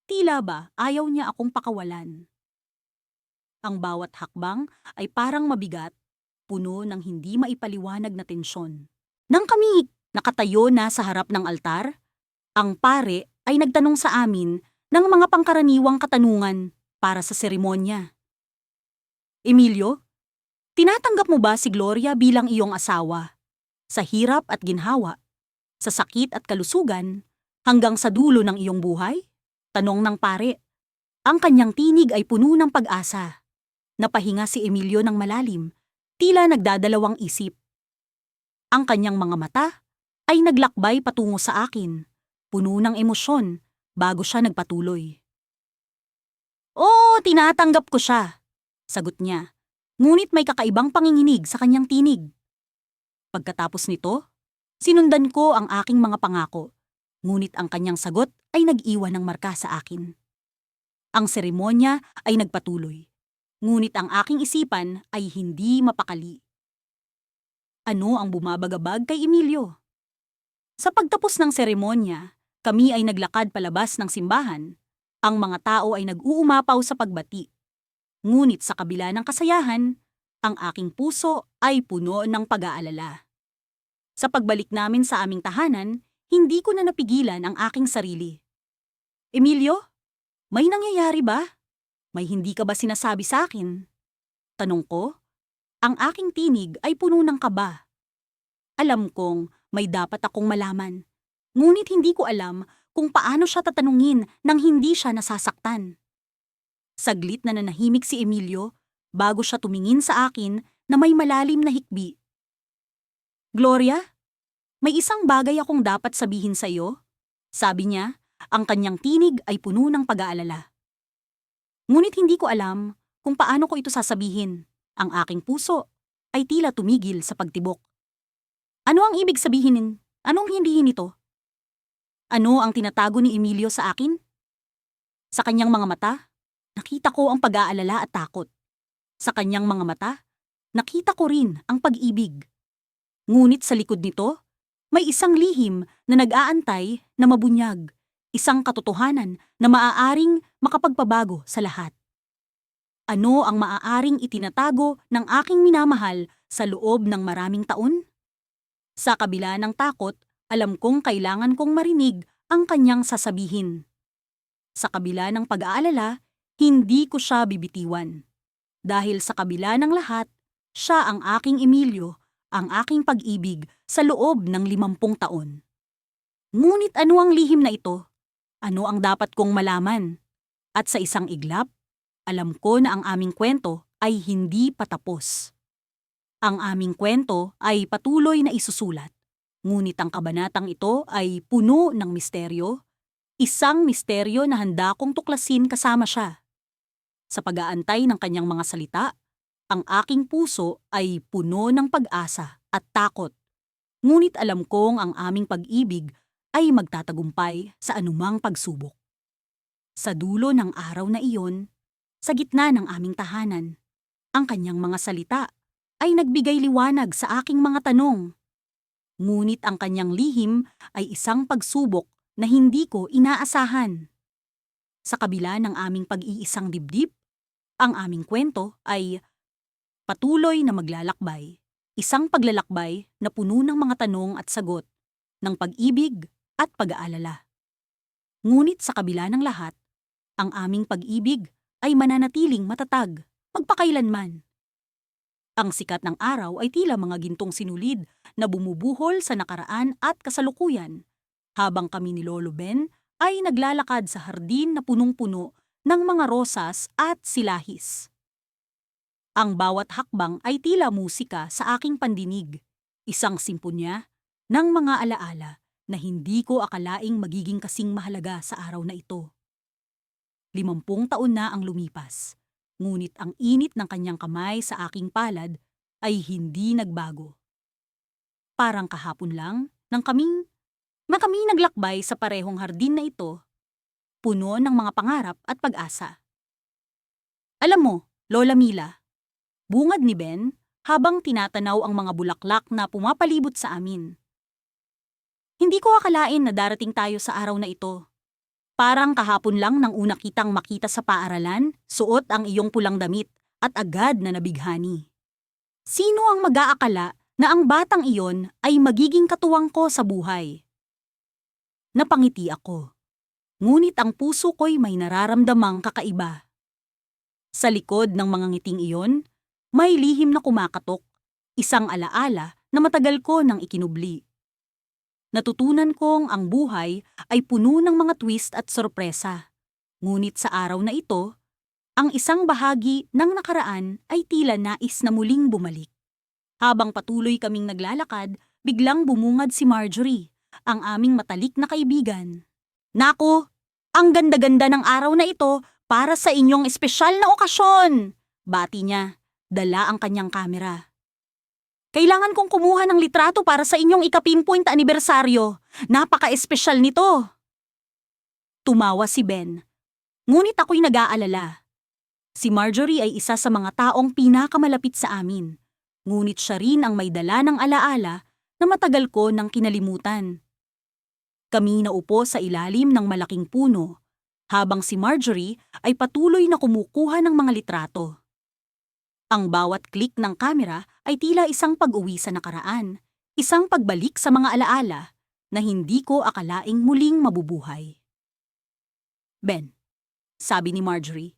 Speaker 1: Tila ba ayaw niya akong pakawalan. Ang bawat hakbang ay parang mabigat, puno ng hindi maipaliwanag na tensyon. Nang kami nakatayo na sa harap ng altar, ang pare ay nagtanong sa amin ng mga pangkaraniwang katanungan para sa seremonya. "Emilio, tinatanggap mo ba si Gloria bilang iyong asawa? Sa hirap at ginhawa, sa sakit at kalusugan, hanggang sa dulo ng iyong buhay?" tanong ng pare. Ang kanyang tinig ay puno ng pag-asa. Napahinga si Emilio ng malalim, tila nagdadalawang isip. Ang kanyang mga mata ay naglakbay patungo sa akin, puno ng emosyon, bago siya nagpatuloy. "Oo, tinatanggap ko siya," sagot niya, ngunit may kakaibang panginginig sa kanyang tinig. Pagkatapos nito, sinundan ko ang aking mga pangako, ngunit ang kanyang sagot ay nag-iwan ng marka sa akin. Ang seremonya ay nagpatuloy, ngunit ang aking isipan ay hindi mapakali. Ano ang bumabagabag kay Emilio? Sa pagtapos ng seremonya, kami ay naglakad palabas ng simbahan. Ang mga tao ay nag-uumapaw sa pagbati. Ngunit sa kabila ng kasayahan, ang aking puso ay puno ng pag-aalala. Sa pagbalik namin sa aming tahanan, hindi ko na napigilan ang aking sarili. "Emilio, may nangyayari ba? May hindi ka ba sinasabi sa akin?" tanong ko. Ang aking tinig ay puno ng kaba. Alam kong may dapat akong malaman, ngunit hindi ko alam kung paano siya tatanungin nang hindi siya nasasaktan. Saglit na nanahimik si Emilio bago siya tumingin sa akin na may malalim na hikbi. "Gloria, may isang bagay akong dapat sabihin sa iyo," sabi niya. Ang kanyang tinig ay puno ng pag-aalala. Ngunit hindi ko alam kung paano ko ito sasabihin. Ang aking puso ay tila tumigil sa pagtibok. Ano ang ibig sabihin? Anong hindi nito? Ano ang tinatago ni Emilio sa akin? Sa kanyang mga mata, nakita ko ang pag-aalala at takot. Sa kanyang mga mata, nakita ko rin ang pag-ibig. Ngunit sa likod nito, may isang lihim na nag-aantay na mabunyag, isang katotohanan na maaaring makapagpabago sa lahat. Ano ang maaaring itinatago ng aking minamahal sa loob ng maraming taon? Sa kabila ng takot, alam kong kailangan kong marinig ang kanyang sasabihin. Sa kabila ng pag-aalala, hindi ko siya bibitiwan. Dahil sa kabila ng lahat, siya ang aking Emilio, ang aking pag-ibig sa loob ng 50 taon. Ngunit ano ang lihim na ito? Ano ang dapat kong malaman? At sa isang iglap, alam ko na ang aming kwento ay hindi patapos. Ang aming kwento ay patuloy na isusulat. Ngunit ang kabanatang ito ay puno ng misteryo, isang misteryo na handa kong tuklasin kasama siya. Sa pag-aantay ng kanyang mga salita, ang aking puso ay puno ng pag-asa at takot. Ngunit alam kong ang aming pag-ibig ay magtatagumpay sa anumang pagsubok. Sa dulo ng araw na iyon, sa gitna ng aming tahanan, ang kanyang mga salita ay nagbigay liwanag sa aking mga tanong. Ngunit ang kanyang lihim ay isang pagsubok na hindi ko inaasahan. Sa kabila ng aming pag-iisang dibdib, ang aming kwento ay patuloy na maglalakbay. Isang paglalakbay na puno ng mga tanong at sagot, ng pag-ibig at pag-aalala. Ngunit sa kabila ng lahat, ang aming pag-ibig ay mananatiling matatag, magpakailanman. Ang sikat ng araw ay tila mga gintong sinulid na bumubuhol sa nakaraan at kasalukuyan, habang kami ni Lolo Ben ay naglalakad sa hardin na punong-puno ng mga rosas at silahis. Ang bawat hakbang ay tila musika sa aking pandinig, isang simponya ng mga alaala na hindi ko akalaing magiging kasing mahalaga sa araw na ito. 50 taon na ang lumipas, ngunit ang init ng kanyang kamay sa aking palad ay hindi nagbago. Parang kahapon lang nang kami naglakbay sa parehong hardin na ito, puno ng mga pangarap at pag-asa. Alam mo, Lola Mila, bungad ni Ben habang tinatanaw ang mga bulaklak na pumapalibot sa amin. Hindi ko akalain na darating tayo sa araw na ito. Parang kahapon lang nang una kitang makita sa paaralan, suot ang iyong pulang damit at agad na nabighani. Sino ang mag-aakala na ang batang iyon ay magiging katuwang ko sa buhay? Napangiti ako. Ngunit ang puso ko'y may nararamdamang kakaiba. Sa likod ng mga ngiting iyon, may lihim na kumakatok, isang alaala na matagal ko nang ikinubli. Natutunan kong ang buhay ay puno ng mga twist at sorpresa. Ngunit sa araw na ito, ang isang bahagi ng nakaraan ay tila nais na muling bumalik. Habang patuloy kaming naglalakad, biglang bumungad si Marjorie, ang aming matalik na kaibigan. "Naku, ang ganda-ganda ng araw na ito para sa inyong espesyal na okasyon!" Bati niya, dala ang kanyang kamera. "Kailangan kong kumuha ng litrato para sa inyong ika-pinpoint anibersaryo. Napaka-espesyal nito." Tumawa si Ben. Ngunit ako'y nag-aalala. Si Marjorie ay isa sa mga taong pinakamalapit sa amin. Ngunit siya rin ang may dala ng alaala na matagal ko nang kinalimutan. Kami naupo sa ilalim ng malaking puno, habang si Marjorie ay patuloy na kumukuha ng mga litrato. Ang bawat klik ng kamera ay tila isang pag-uwi sa nakaraan, isang pagbalik sa mga alaala na hindi ko akalaing muling mabubuhay. "Ben," sabi ni Marjorie,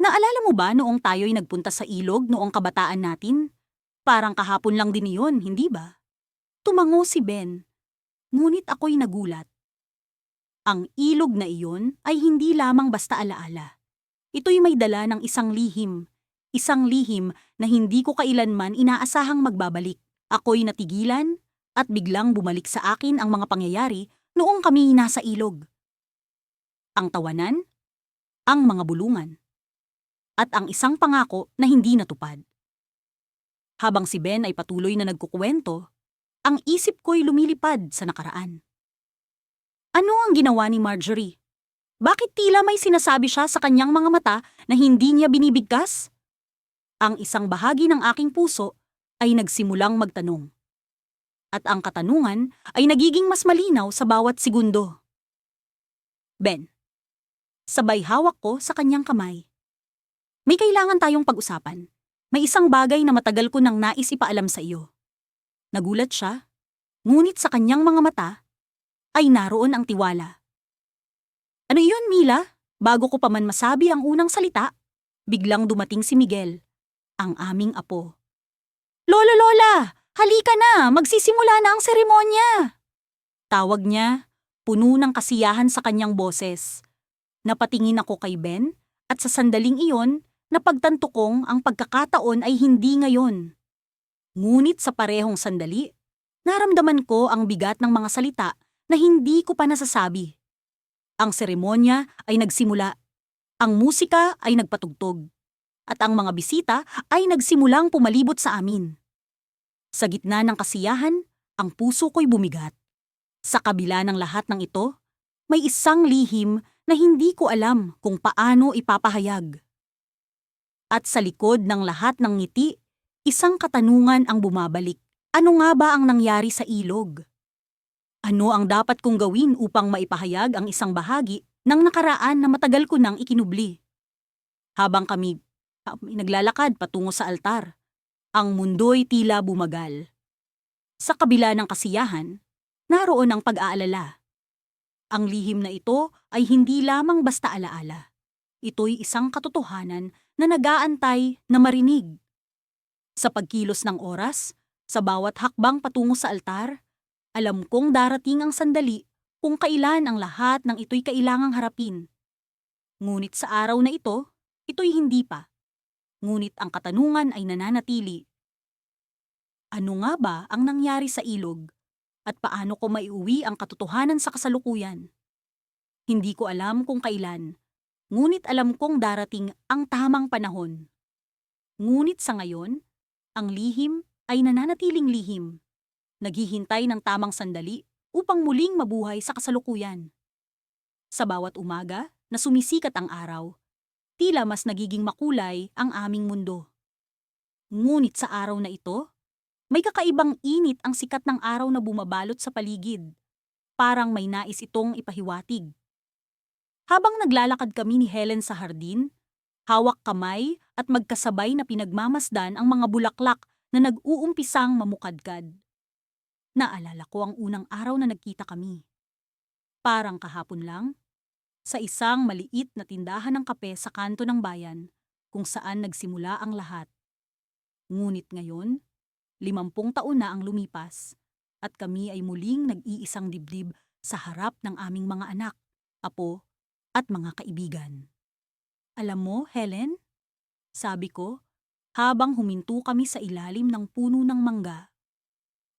Speaker 1: "naalala mo ba noong tayo'y nagpunta sa ilog noong kabataan natin? Parang kahapon lang din iyon, hindi ba?" Tumango si Ben, ngunit ako'y nagulat. Ang ilog na iyon ay hindi lamang basta alaala. Ito'y may dala ng isang lihim na hindi ko kailanman inaasahang magbabalik. Ako'y natigilan at biglang bumalik sa akin ang mga pangyayari noong kami nasa ilog. Ang tawanan, ang mga bulungan, at ang isang pangako na hindi natupad. Habang si Ben ay patuloy na nagkukwento, ang isip ko'y lumilipad sa nakaraan. Ano ang ginawa ni Marjorie? Bakit tila may sinasabi siya sa kanyang mga mata na hindi niya binibigkas? Ang isang bahagi ng aking puso ay nagsimulang magtanong. At ang katanungan ay nagiging mas malinaw sa bawat segundo. Ben, sabay hawak ko sa kanyang kamay. May kailangan tayong pag-usapan. May isang bagay na matagal ko nang nais ipaalam sa iyo. Nagulat siya, ngunit sa kanyang mga mata ay naroon ang tiwala. Ano iyon, Mila? Bago ko pa man masabi ang unang salita, biglang dumating si Miguel, ang aming apo. Lola! Halika na! Magsisimula na ang seremonya! Tawag niya, puno ng kasiyahan sa kanyang boses. Napatingin ako kay Ben at sa sandaling iyon, napagtanto kong ang pagkakataon ay hindi ngayon. Ngunit sa parehong sandali, naramdaman ko ang bigat ng mga salita na hindi ko pa nasasabi. Ang seremonya ay nagsimula, ang musika ay nagpatugtog, at ang mga bisita ay nagsimulang pumalibot sa amin. Sa gitna ng kasiyahan, ang puso ko'y bumigat. Sa kabila ng lahat ng ito, may isang lihim na hindi ko alam kung paano ipapahayag. At sa likod ng lahat ng ngiti, isang katanungan ang bumabalik. Ano nga ba ang nangyari sa ilog? Ano ang dapat kong gawin upang maipahayag ang isang bahagi ng nakaraan na matagal ko nang ikinubli? Habang kami naglalakad patungo sa altar, ang mundo'y tila bumagal. Sa kabila ng kasiyahan, naroon ang pag-aalala. Ang lihim na ito ay hindi lamang basta alaala. Ito'y isang katotohanan na nag-aantay na marinig. Sa pagkilos ng oras, sa bawat hakbang patungo sa altar, alam kong darating ang sandali kung kailan ang lahat ng ito'y kailangang harapin. Ngunit sa araw na ito, ito'y hindi pa. Ngunit ang katanungan ay nananatili. Ano nga ba ang nangyari sa ilog? At paano ko maiuwi ang katotohanan sa kasalukuyan? Hindi ko alam kung kailan, ngunit alam kong darating ang tamang panahon. Ngunit sa ngayon, ang lihim ay nananatiling lihim, naghihintay ng tamang sandali upang muling mabuhay sa kasalukuyan. Sa bawat umaga na sumisikat ang araw, tila mas nagiging makulay ang aming mundo. Ngunit sa araw na ito, may kakaibang init ang sikat ng araw na bumabalot sa paligid. Parang may nais itong ipahiwatig. Habang naglalakad kami ni Helen sa hardin, hawak kamay at magkasabay na pinagmamasdan ang mga bulaklak na nag-uumpisang mamukadkad. Naalala ko ang unang araw na nagkita kami. Parang kahapon lang, sa isang maliit na tindahan ng kape sa kanto ng bayan kung saan nagsimula ang lahat. Ngunit ngayon, 50 taon na ang lumipas at kami ay muling nag-iisang dibdib sa harap ng aming mga anak, apo at mga kaibigan. Alam mo, Helen, sabi ko, habang huminto kami sa ilalim ng puno ng mangga.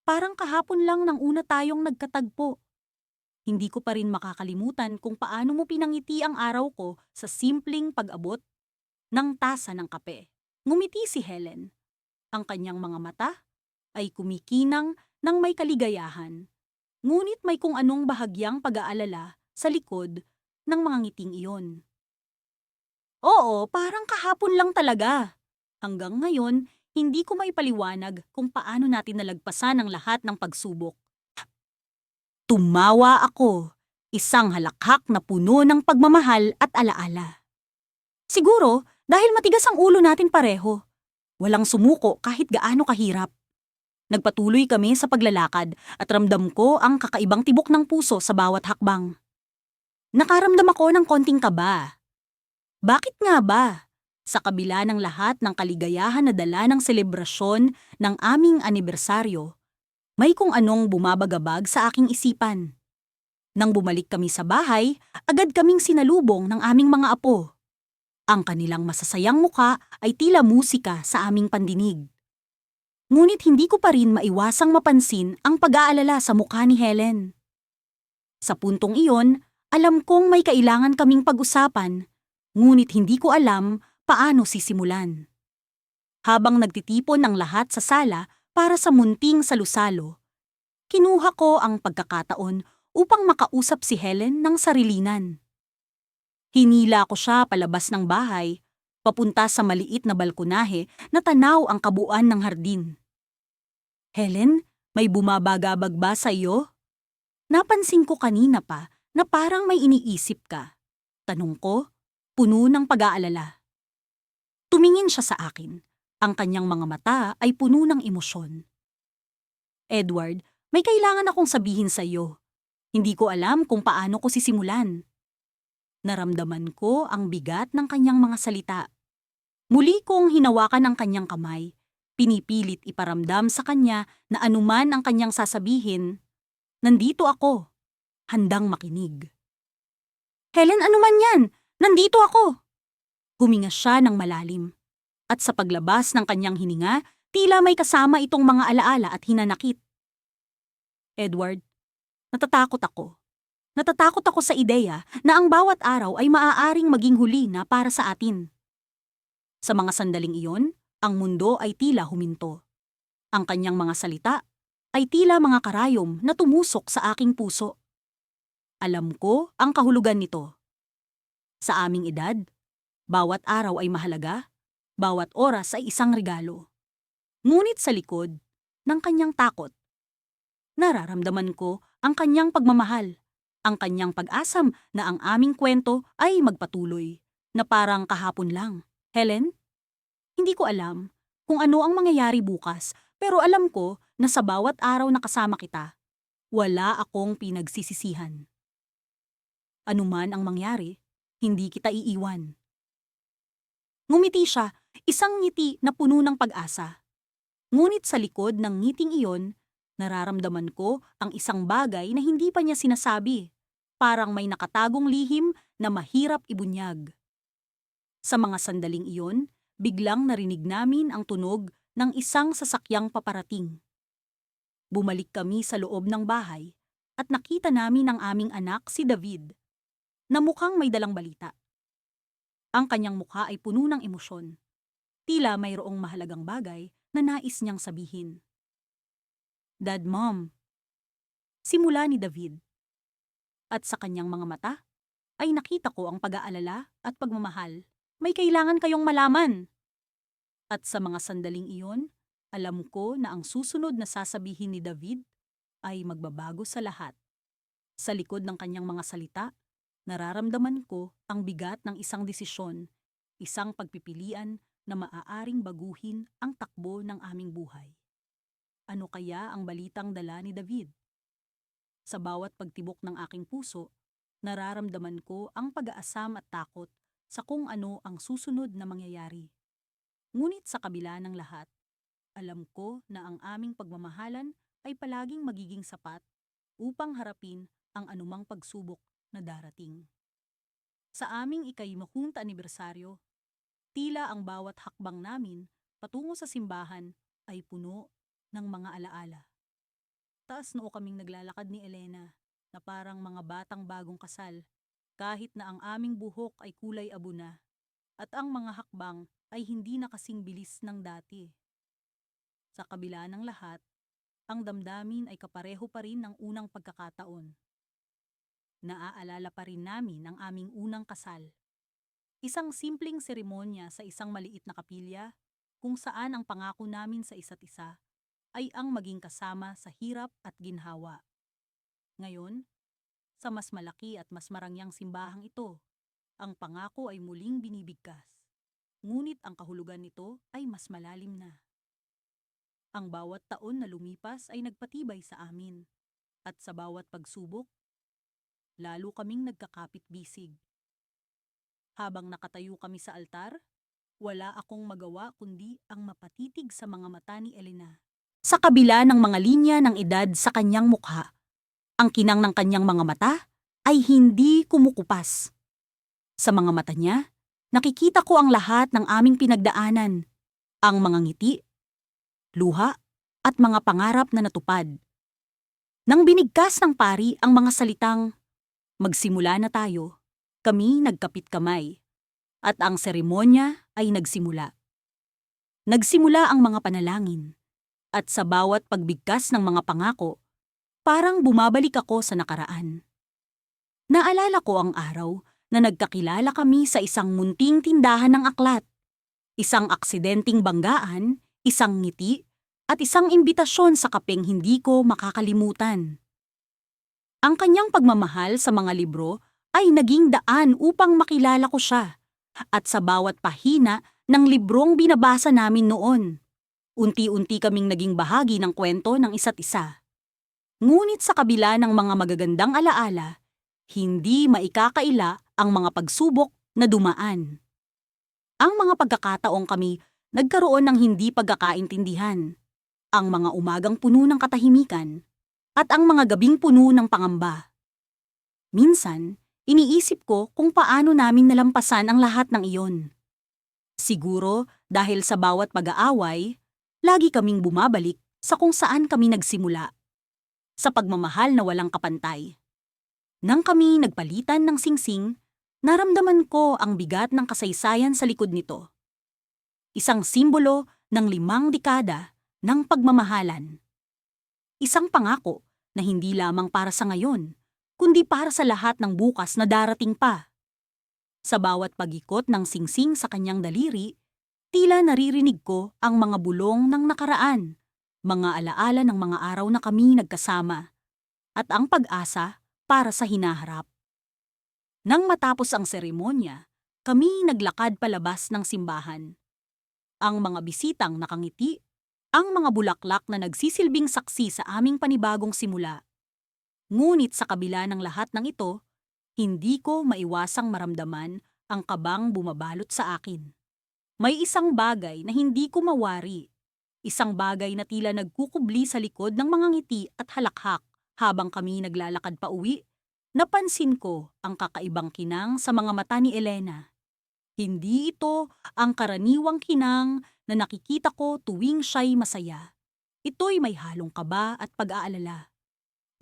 Speaker 1: Parang kahapon lang nang una tayong nagkatagpo. Hindi ko pa rin makakalimutan kung paano mo pinangiti ang araw ko sa simpleng pag-abot ng tasa ng kape. Ngumiti si Helen. Ang kanyang mga mata ay kumikinang ng may kaligayahan. Ngunit may kung anong bahagyang pag-aalala sa likod ng mga ngiting iyon. Oo, parang kahapon lang talaga. Hanggang ngayon, hindi ko maipaliwanag kung paano natin nalagpasan ang lahat ng pagsubok. Tumawa ako, isang halakhak na puno ng pagmamahal at alaala. Siguro dahil matigas ang ulo natin pareho. Walang sumuko kahit gaano kahirap. Nagpatuloy kami sa paglalakad at ramdam ko ang kakaibang tibok ng puso sa bawat hakbang. Nakaramdam ako ng konting kaba. Bakit nga ba? Sa kabila ng lahat ng kaligayahan na dala ng selebrasyon ng aming anibersaryo, may kung anong bumabagabag sa aking isipan. Nang bumalik kami sa bahay, agad kaming sinalubong ng aming mga apo. Ang kanilang masasayang muka ay tila musika sa aming pandinig. Ngunit hindi ko pa rin maiwasang mapansin ang pag-aalala sa mukha ni Helen. Sa puntong iyon, alam kong may kailangan kaming pag-usapan, ngunit hindi ko alam paano sisimulan. Habang nagtitipon ang lahat sa sala para sa munting salusalo, kinuha ko ang pagkakataon upang makausap si Helen ng sarilinan. Hinila ko siya palabas ng bahay papunta sa maliit na balkonahe na tanaw ang kabuuan ng hardin. Helen, may bumabagabag ba sa iyo? Napansin ko kanina pa na parang may iniisip ka. Tanong ko, puno ng pag-aalala. Tumingin siya sa akin. Ang kanyang mga mata ay puno ng emosyon. Edward, may kailangan akong sabihin sa iyo. Hindi ko alam kung paano ko sisimulan. Naramdaman ko ang bigat ng kanyang mga salita. Muli kong hinawakan ang kanyang kamay. Pinipilit iparamdam sa kanya na anuman ang kanyang sasabihin, nandito ako, handang makinig. Helen, anuman yan? Nandito ako! Huminga siya ng malalim. At sa paglabas ng kanyang hininga, tila may kasama itong mga alaala at hinanakit. Edward, natatakot ako. Natatakot ako sa ideya na ang bawat araw ay maaaring maging huli na para sa atin. Sa mga sandaling iyon, ang mundo ay tila huminto. Ang kanyang mga salita ay tila mga karayom na tumusok sa aking puso. Alam ko ang kahulugan nito. Sa aming edad, bawat araw ay mahalaga, bawat oras ay isang regalo. Ngunit sa likod ng kanyang takot, nararamdaman ko ang kanyang pagmamahal, ang kanyang pag-asam na ang aming kwento ay magpatuloy, na parang kahapon lang. Helen, hindi ko alam kung ano ang mangyayari bukas, pero alam ko na sa bawat araw na kasama kita, wala akong pinagsisisihan. Anuman ang mangyari, hindi kita iiwan. Ngumiti siya, isang ngiti na puno ng pag-asa. Ngunit sa likod ng ngiting iyon, nararamdaman ko ang isang bagay na hindi pa niya sinasabi. Parang may nakatagong lihim na mahirap ibunyag. Sa mga sandaling iyon, biglang narinig namin ang tunog ng isang sasakyang paparating. Bumalik kami sa loob ng bahay at nakita namin ang aming anak si David, na mukhang may dalang balita. Ang kanyang mukha ay puno ng emosyon. Tila mayroong mahalagang bagay na nais niyang sabihin. Dad, Mom. Simula ni David. At sa kanyang mga mata, ay nakita ko ang pag-aalala at pagmamahal. May kailangan kayong malaman. At sa mga sandaling iyon, alam ko na ang susunod na sasabihin ni David ay magbabago sa lahat. Sa likod ng kanyang mga salita, nararamdaman ko ang bigat ng isang desisyon, isang pagpipilian na maaaring baguhin ang takbo ng aming buhay. Ano kaya ang balitang dala ni David? Sa bawat pagtibok ng aking puso, nararamdaman ko ang pag-aasam at takot sa kung ano ang susunod na mangyayari. Ngunit sa kabila ng lahat, alam ko na ang aming pagmamahalan ay palaging magiging sapat upang harapin ang anumang pagsubok na darating. Sa aming ika-50 anibersaryo, tila ang bawat hakbang namin patungo sa simbahan ay puno ng mga alaala. Taas noo kaming naglalakad ni Elena na parang mga batang bagong kasal, kahit na ang aming buhok ay kulay abo na at ang mga hakbang ay hindi na kasing bilis ng dati. Sa kabila ng lahat, ang damdamin ay kapareho pa rin ng unang pagkakataon. Naaalala pa rin namin ang aming unang kasal. Isang simpleng seremonya sa isang maliit na kapilya kung saan ang pangako namin sa isa't isa ay ang maging kasama sa hirap at ginhawa. Ngayon, sa mas malaki at mas marangyang simbahang ito, ang pangako ay muling binibigkas. Ngunit ang kahulugan nito ay mas malalim na. Ang bawat taon na lumipas ay nagpatibay sa amin, at sa bawat pagsubok, lalo kaming nagkakapit-bisig. Habang nakatayo kami sa altar, wala akong magawa kundi ang mapatitig sa mga mata ni Elena. Sa kabila ng mga linya ng edad sa kanyang mukha, ang kinang ng kanyang mga mata ay hindi kumukupas. Sa mga mata niya, nakikita ko ang lahat ng aming pinagdaanan, ang mga ngiti, luha, at mga pangarap na natupad. Nang binigkas ng pari ang mga salitang, "Magsimula na tayo," kami nagkapit kamay, at ang seremonya ay nagsimula. Nagsimula ang mga panalangin. At sa bawat pagbigkas ng mga pangako, parang bumabalik ako sa nakaraan. Naalala ko ang araw na nagkakilala kami sa isang munting tindahan ng aklat. Isang aksidenteng banggaan, isang ngiti, at isang imbitasyon sa kapeng hindi ko makakalimutan. Ang kanyang pagmamahal sa mga libro ay naging daan upang makilala ko siya. At sa bawat pahina ng librong binabasa namin noon, unti-unti kaming naging bahagi ng kwento ng isa't isa. Ngunit sa kabila ng mga magagandang alaala, hindi maikakaila ang mga pagsubok na dumaan. Ang mga pagkakataong kami nagkaroon ng hindi pagkakaintindihan, ang mga umagang puno ng katahimikan, at ang mga gabing puno ng pangamba. Minsan, iniisip ko kung paano namin nalampasan ang lahat ng iyon. Siguro dahil sa bawat pag-aaway, lagi kaming bumabalik sa kung saan kami nagsimula. Sa pagmamahal na walang kapantay. Nang kami nagpalitan ng singsing, naramdaman ko ang bigat ng kasaysayan sa likod nito. Isang simbolo ng 5 dekada ng pagmamahalan. Isang pangako na hindi lamang para sa ngayon, kundi para sa lahat ng bukas na darating pa. Sa bawat pag-ikot ng singsing sa kanyang daliri, tila naririnig ko ang mga bulong ng nakaraan, mga alaala ng mga araw na kami nagkasama, at ang pag-asa para sa hinaharap. Nang matapos ang seremonya, kami naglakad palabas ng simbahan. Ang mga bisitang nakangiti, ang mga bulaklak na nagsisilbing saksi sa aming panibagong simula. Ngunit sa kabila ng lahat ng ito, hindi ko maiwasang maramdaman ang kabang bumabalot sa akin. May isang bagay na hindi ko mawari. Isang bagay na tila nagkukubli sa likod ng mga ngiti at halakhak habang kami naglalakad pa uwi. Napansin ko ang kakaibang kinang sa mga mata ni Elena. Hindi ito ang karaniwang kinang na nakikita ko tuwing siya'y masaya. Ito'y may halong kaba at pag-aalala.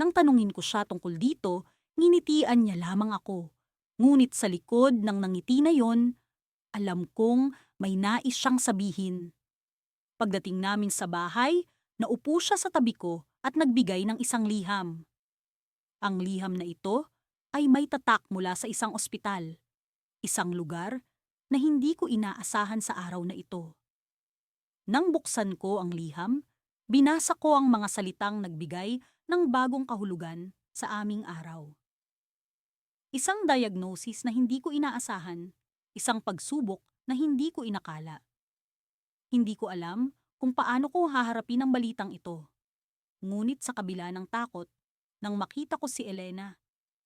Speaker 1: Nang tanungin ko siya tungkol dito, nginitian niya lamang ako. Ngunit sa likod ng nangiti na yon, alam kong may nais siyang sabihin. Pagdating namin sa bahay, naupo siya sa tabi ko at nagbigay ng isang liham. Ang liham na ito ay may tatak mula sa isang ospital, isang lugar na hindi ko inaasahan sa araw na ito. Nang buksan ko ang liham, binasa ko ang mga salitang nagbigay ng bagong kahulugan sa aming araw. Isang diagnosis na hindi ko inaasahan, isang pagsubok na hindi ko inakala. Hindi ko alam kung paano ko haharapin ang balitang ito. Ngunit sa kabila ng takot, nang makita ko si Elena,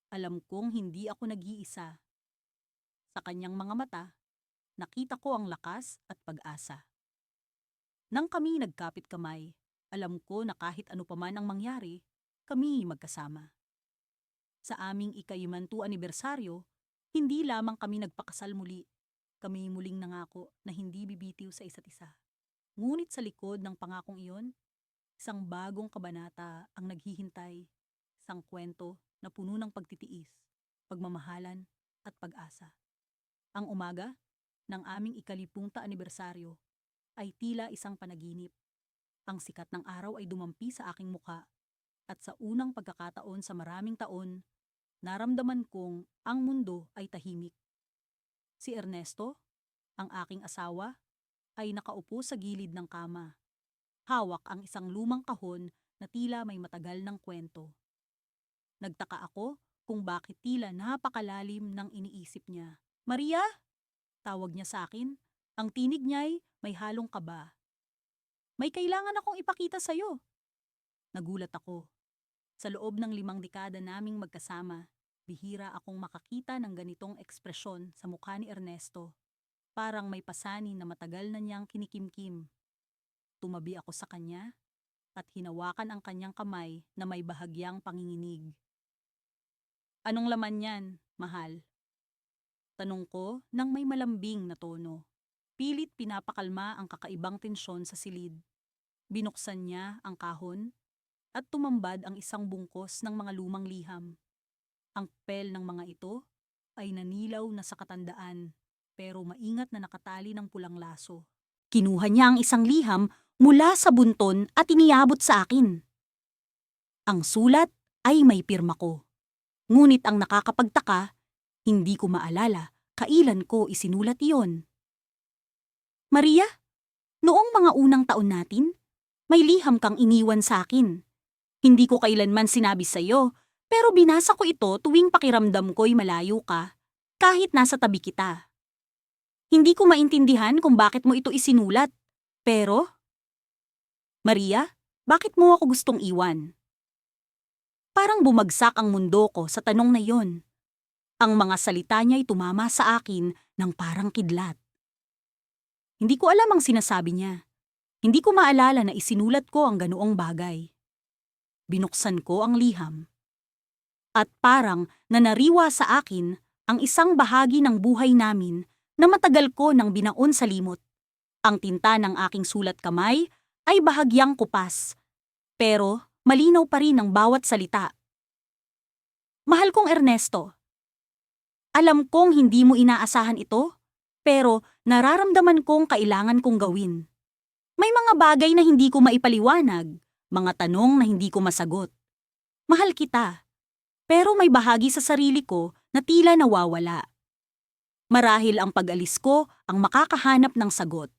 Speaker 1: alam kong hindi ako nag-iisa. Sa kanyang mga mata, nakita ko ang lakas at pag-asa. Nang kami nagkapit kamay, alam ko na kahit ano pa man ang mangyari, kami magkasama. Sa aming ika-5 anibersaryo, hindi lamang kami nagpakasal muli, kami muling nangako na hindi bibitiw sa isa't isa. Ngunit sa likod ng pangakong iyon, isang bagong kabanata ang naghihintay, isang kwento na puno ng pagtitiis, pagmamahalan at pag-asa. Ang umaga ng aming ika-50 anibersaryo ay tila isang panaginip. Ang sikat ng araw ay dumampi sa aking mukha at sa unang pagkakataon sa maraming taon, naramdaman kong ang mundo ay tahimik. Si Ernesto, ang aking asawa, ay nakaupo sa gilid ng kama. Hawak ang isang lumang kahon na tila may matagal ng kwento. Nagtaka ako kung bakit tila napakalalim ng iniisip niya. "Maria?" Tawag niya sa akin. Ang tinig niya'y may halong kaba. "May kailangan akong ipakita sa'yo." Nagulat ako. Sa loob ng 5 dekada naming magkasama, bihira akong makakita ng ganitong ekspresyon sa mukha ni Ernesto. Parang may pasanin na matagal na niyang kinikimkim. Tumabi ako sa kanya at hinawakan ang kanyang kamay na may bahagyang panginginig. "Anong laman yan, mahal?" Tanong ko nang may malambing na tono. Pilit pinapakalma ang kakaibang tensyon sa silid. Binuksan niya ang kahon at tumambad ang isang bungkos ng mga lumang liham. Ang papel ng mga ito ay nanilaw na sa katandaan, pero maingat na nakatali ng pulang laso. Kinuha niya ang isang liham mula sa bunton at iniabot sa akin. Ang sulat ay may pirma ko. Ngunit ang nakakapagtaka, hindi ko maalala kailan ko isinulat iyon. Maria, noong mga unang taon natin, may liham kang iniwan sa akin. Hindi ko kailanman sinabi sa'yo, pero binasa ko ito tuwing pakiramdam ko'y malayo ka, kahit nasa tabi kita. Hindi ko maintindihan kung bakit mo ito isinulat. Pero, Maria, bakit mo ako gustong iwan? Parang bumagsak ang mundo ko sa tanong na yon. Ang mga salita niya'y tumama sa akin ng parang kidlat. Hindi ko alam ang sinasabi niya. Hindi ko maalala na isinulat ko ang ganoong bagay. Binuksan ko ang liham. At parang nanariwa sa akin ang isang bahagi ng buhay namin na matagal ko nang binaon sa limot. Ang tinta ng aking sulat kamay ay bahagyang kupas, pero malinaw pa rin ang bawat salita. Mahal kong Ernesto, alam kong hindi mo inaasahan ito, pero nararamdaman kong kailangan kong gawin. May mga bagay na hindi ko maipaliwanag, mga tanong na hindi ko masagot. Mahal kita, pero may bahagi sa sarili ko na tila nawawala. Marahil ang pag-alis ko ang makakahanap ng sagot.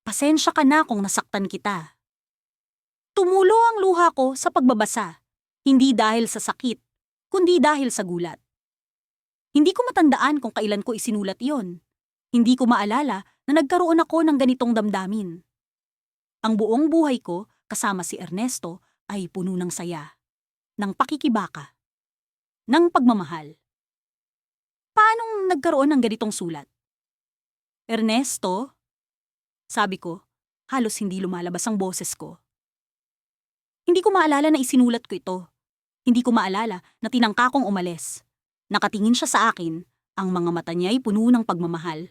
Speaker 1: Pasensya ka na kung nasaktan kita. Tumulo ang luha ko sa pagbabasa, hindi dahil sa sakit, kundi dahil sa gulat. Hindi ko matandaan kung kailan ko isinulat yon. Hindi ko maalala na nagkaroon ako ng ganitong damdamin. Ang buong buhay ko, kasama si Ernesto, ay puno ng saya, ng pakikibaka, ng pagmamahal. Paanong nagkaroon ng ganitong sulat? Ernesto? Sabi ko, halos hindi lumalabas ang boses ko. Hindi ko maalala na isinulat ko ito. Hindi ko maalala na tinangka kong umalis. Nakatingin siya sa akin, ang mga mata niya'y puno ng pagmamahal.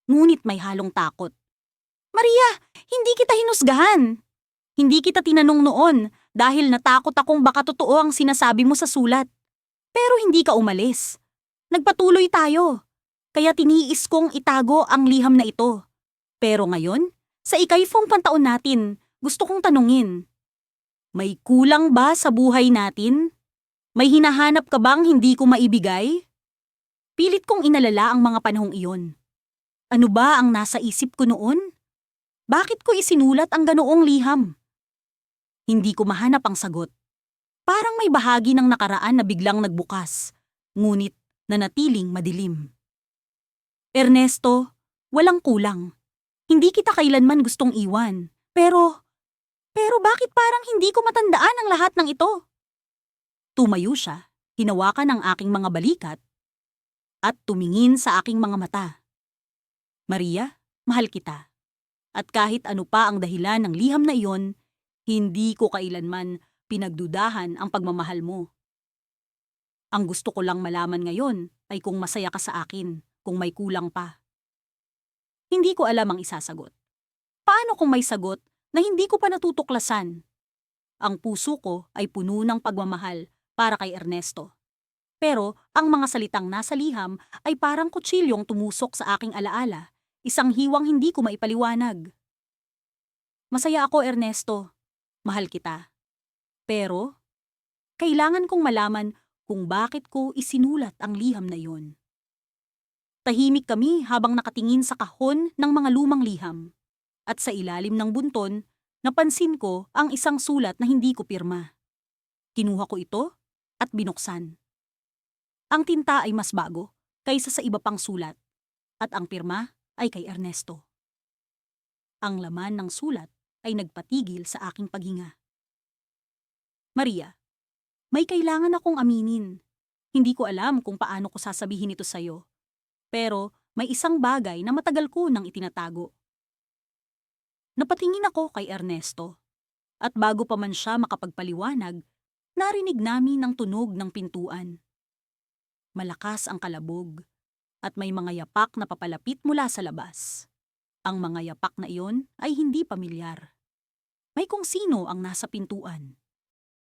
Speaker 1: Ngunit may halong takot. Maria, hindi kita hinusgahan. Hindi kita tinanong noon dahil natakot akong baka totoo ang sinasabi mo sa sulat. Pero hindi ka umalis. Nagpatuloy tayo. Kaya tiniis kong itago ang liham na ito. Pero ngayon, sa ika-5 taon natin, gusto kong tanungin. May kulang ba sa buhay natin? May hinahanap ka bang hindi ko maibigay? Pilit kong inalala ang mga panahong iyon. Ano ba ang nasa isip ko noon? Bakit ko isinulat ang ganoong liham? Hindi ko mahanap ang sagot. Parang may bahagi ng nakaraan na biglang nagbukas, ngunit nanatiling madilim. Ernesto, walang kulang. Hindi kita kailanman gustong iwan. Pero bakit parang hindi ko matandaan ang lahat ng ito? Tumayo siya, hinawakan ang aking mga balikat, at tumingin sa aking mga mata. Maria, mahal kita. At kahit ano pa ang dahilan ng liham na iyon, hindi ko kailanman pinagdudahan ang pagmamahal mo. Ang gusto ko lang malaman ngayon ay kung masaya ka sa akin, kung may kulang pa. Hindi ko alam ang isasagot. Paano kung may sagot na hindi ko pa natutuklasan? Ang puso ko ay puno ng pagmamahal para kay Ernesto. Pero ang mga salitang nasa liham ay parang kutsilyong tumusok sa aking alaala, isang hiwang hindi ko maipaliwanag. Masaya ako, Ernesto. Mahal kita. Pero kailangan kong malaman kung bakit ko isinulat ang liham na iyon. Tahimik kami habang nakatingin sa kahon ng mga lumang liham. At sa ilalim ng bunton, napansin ko ang isang sulat na hindi ko pirma. Kinuha ko ito at binuksan. Ang tinta ay mas bago kaysa sa iba pang sulat at ang pirma ay kay Ernesto. Ang laman ng sulat ay nagpatigil sa aking paghinga. Maria, may kailangan akong aminin. Hindi ko alam kung paano ko sasabihin ito sa'yo. Pero may isang bagay na matagal ko nang itinatago. Napatingin ako kay Ernesto. At bago pa man siya makapagpaliwanag, narinig namin ang tunog ng pintuan. Malakas ang kalabog at may mga yapak na papalapit mula sa labas. Ang mga yapak na iyon ay hindi pamilyar. May kung sino ang nasa pintuan.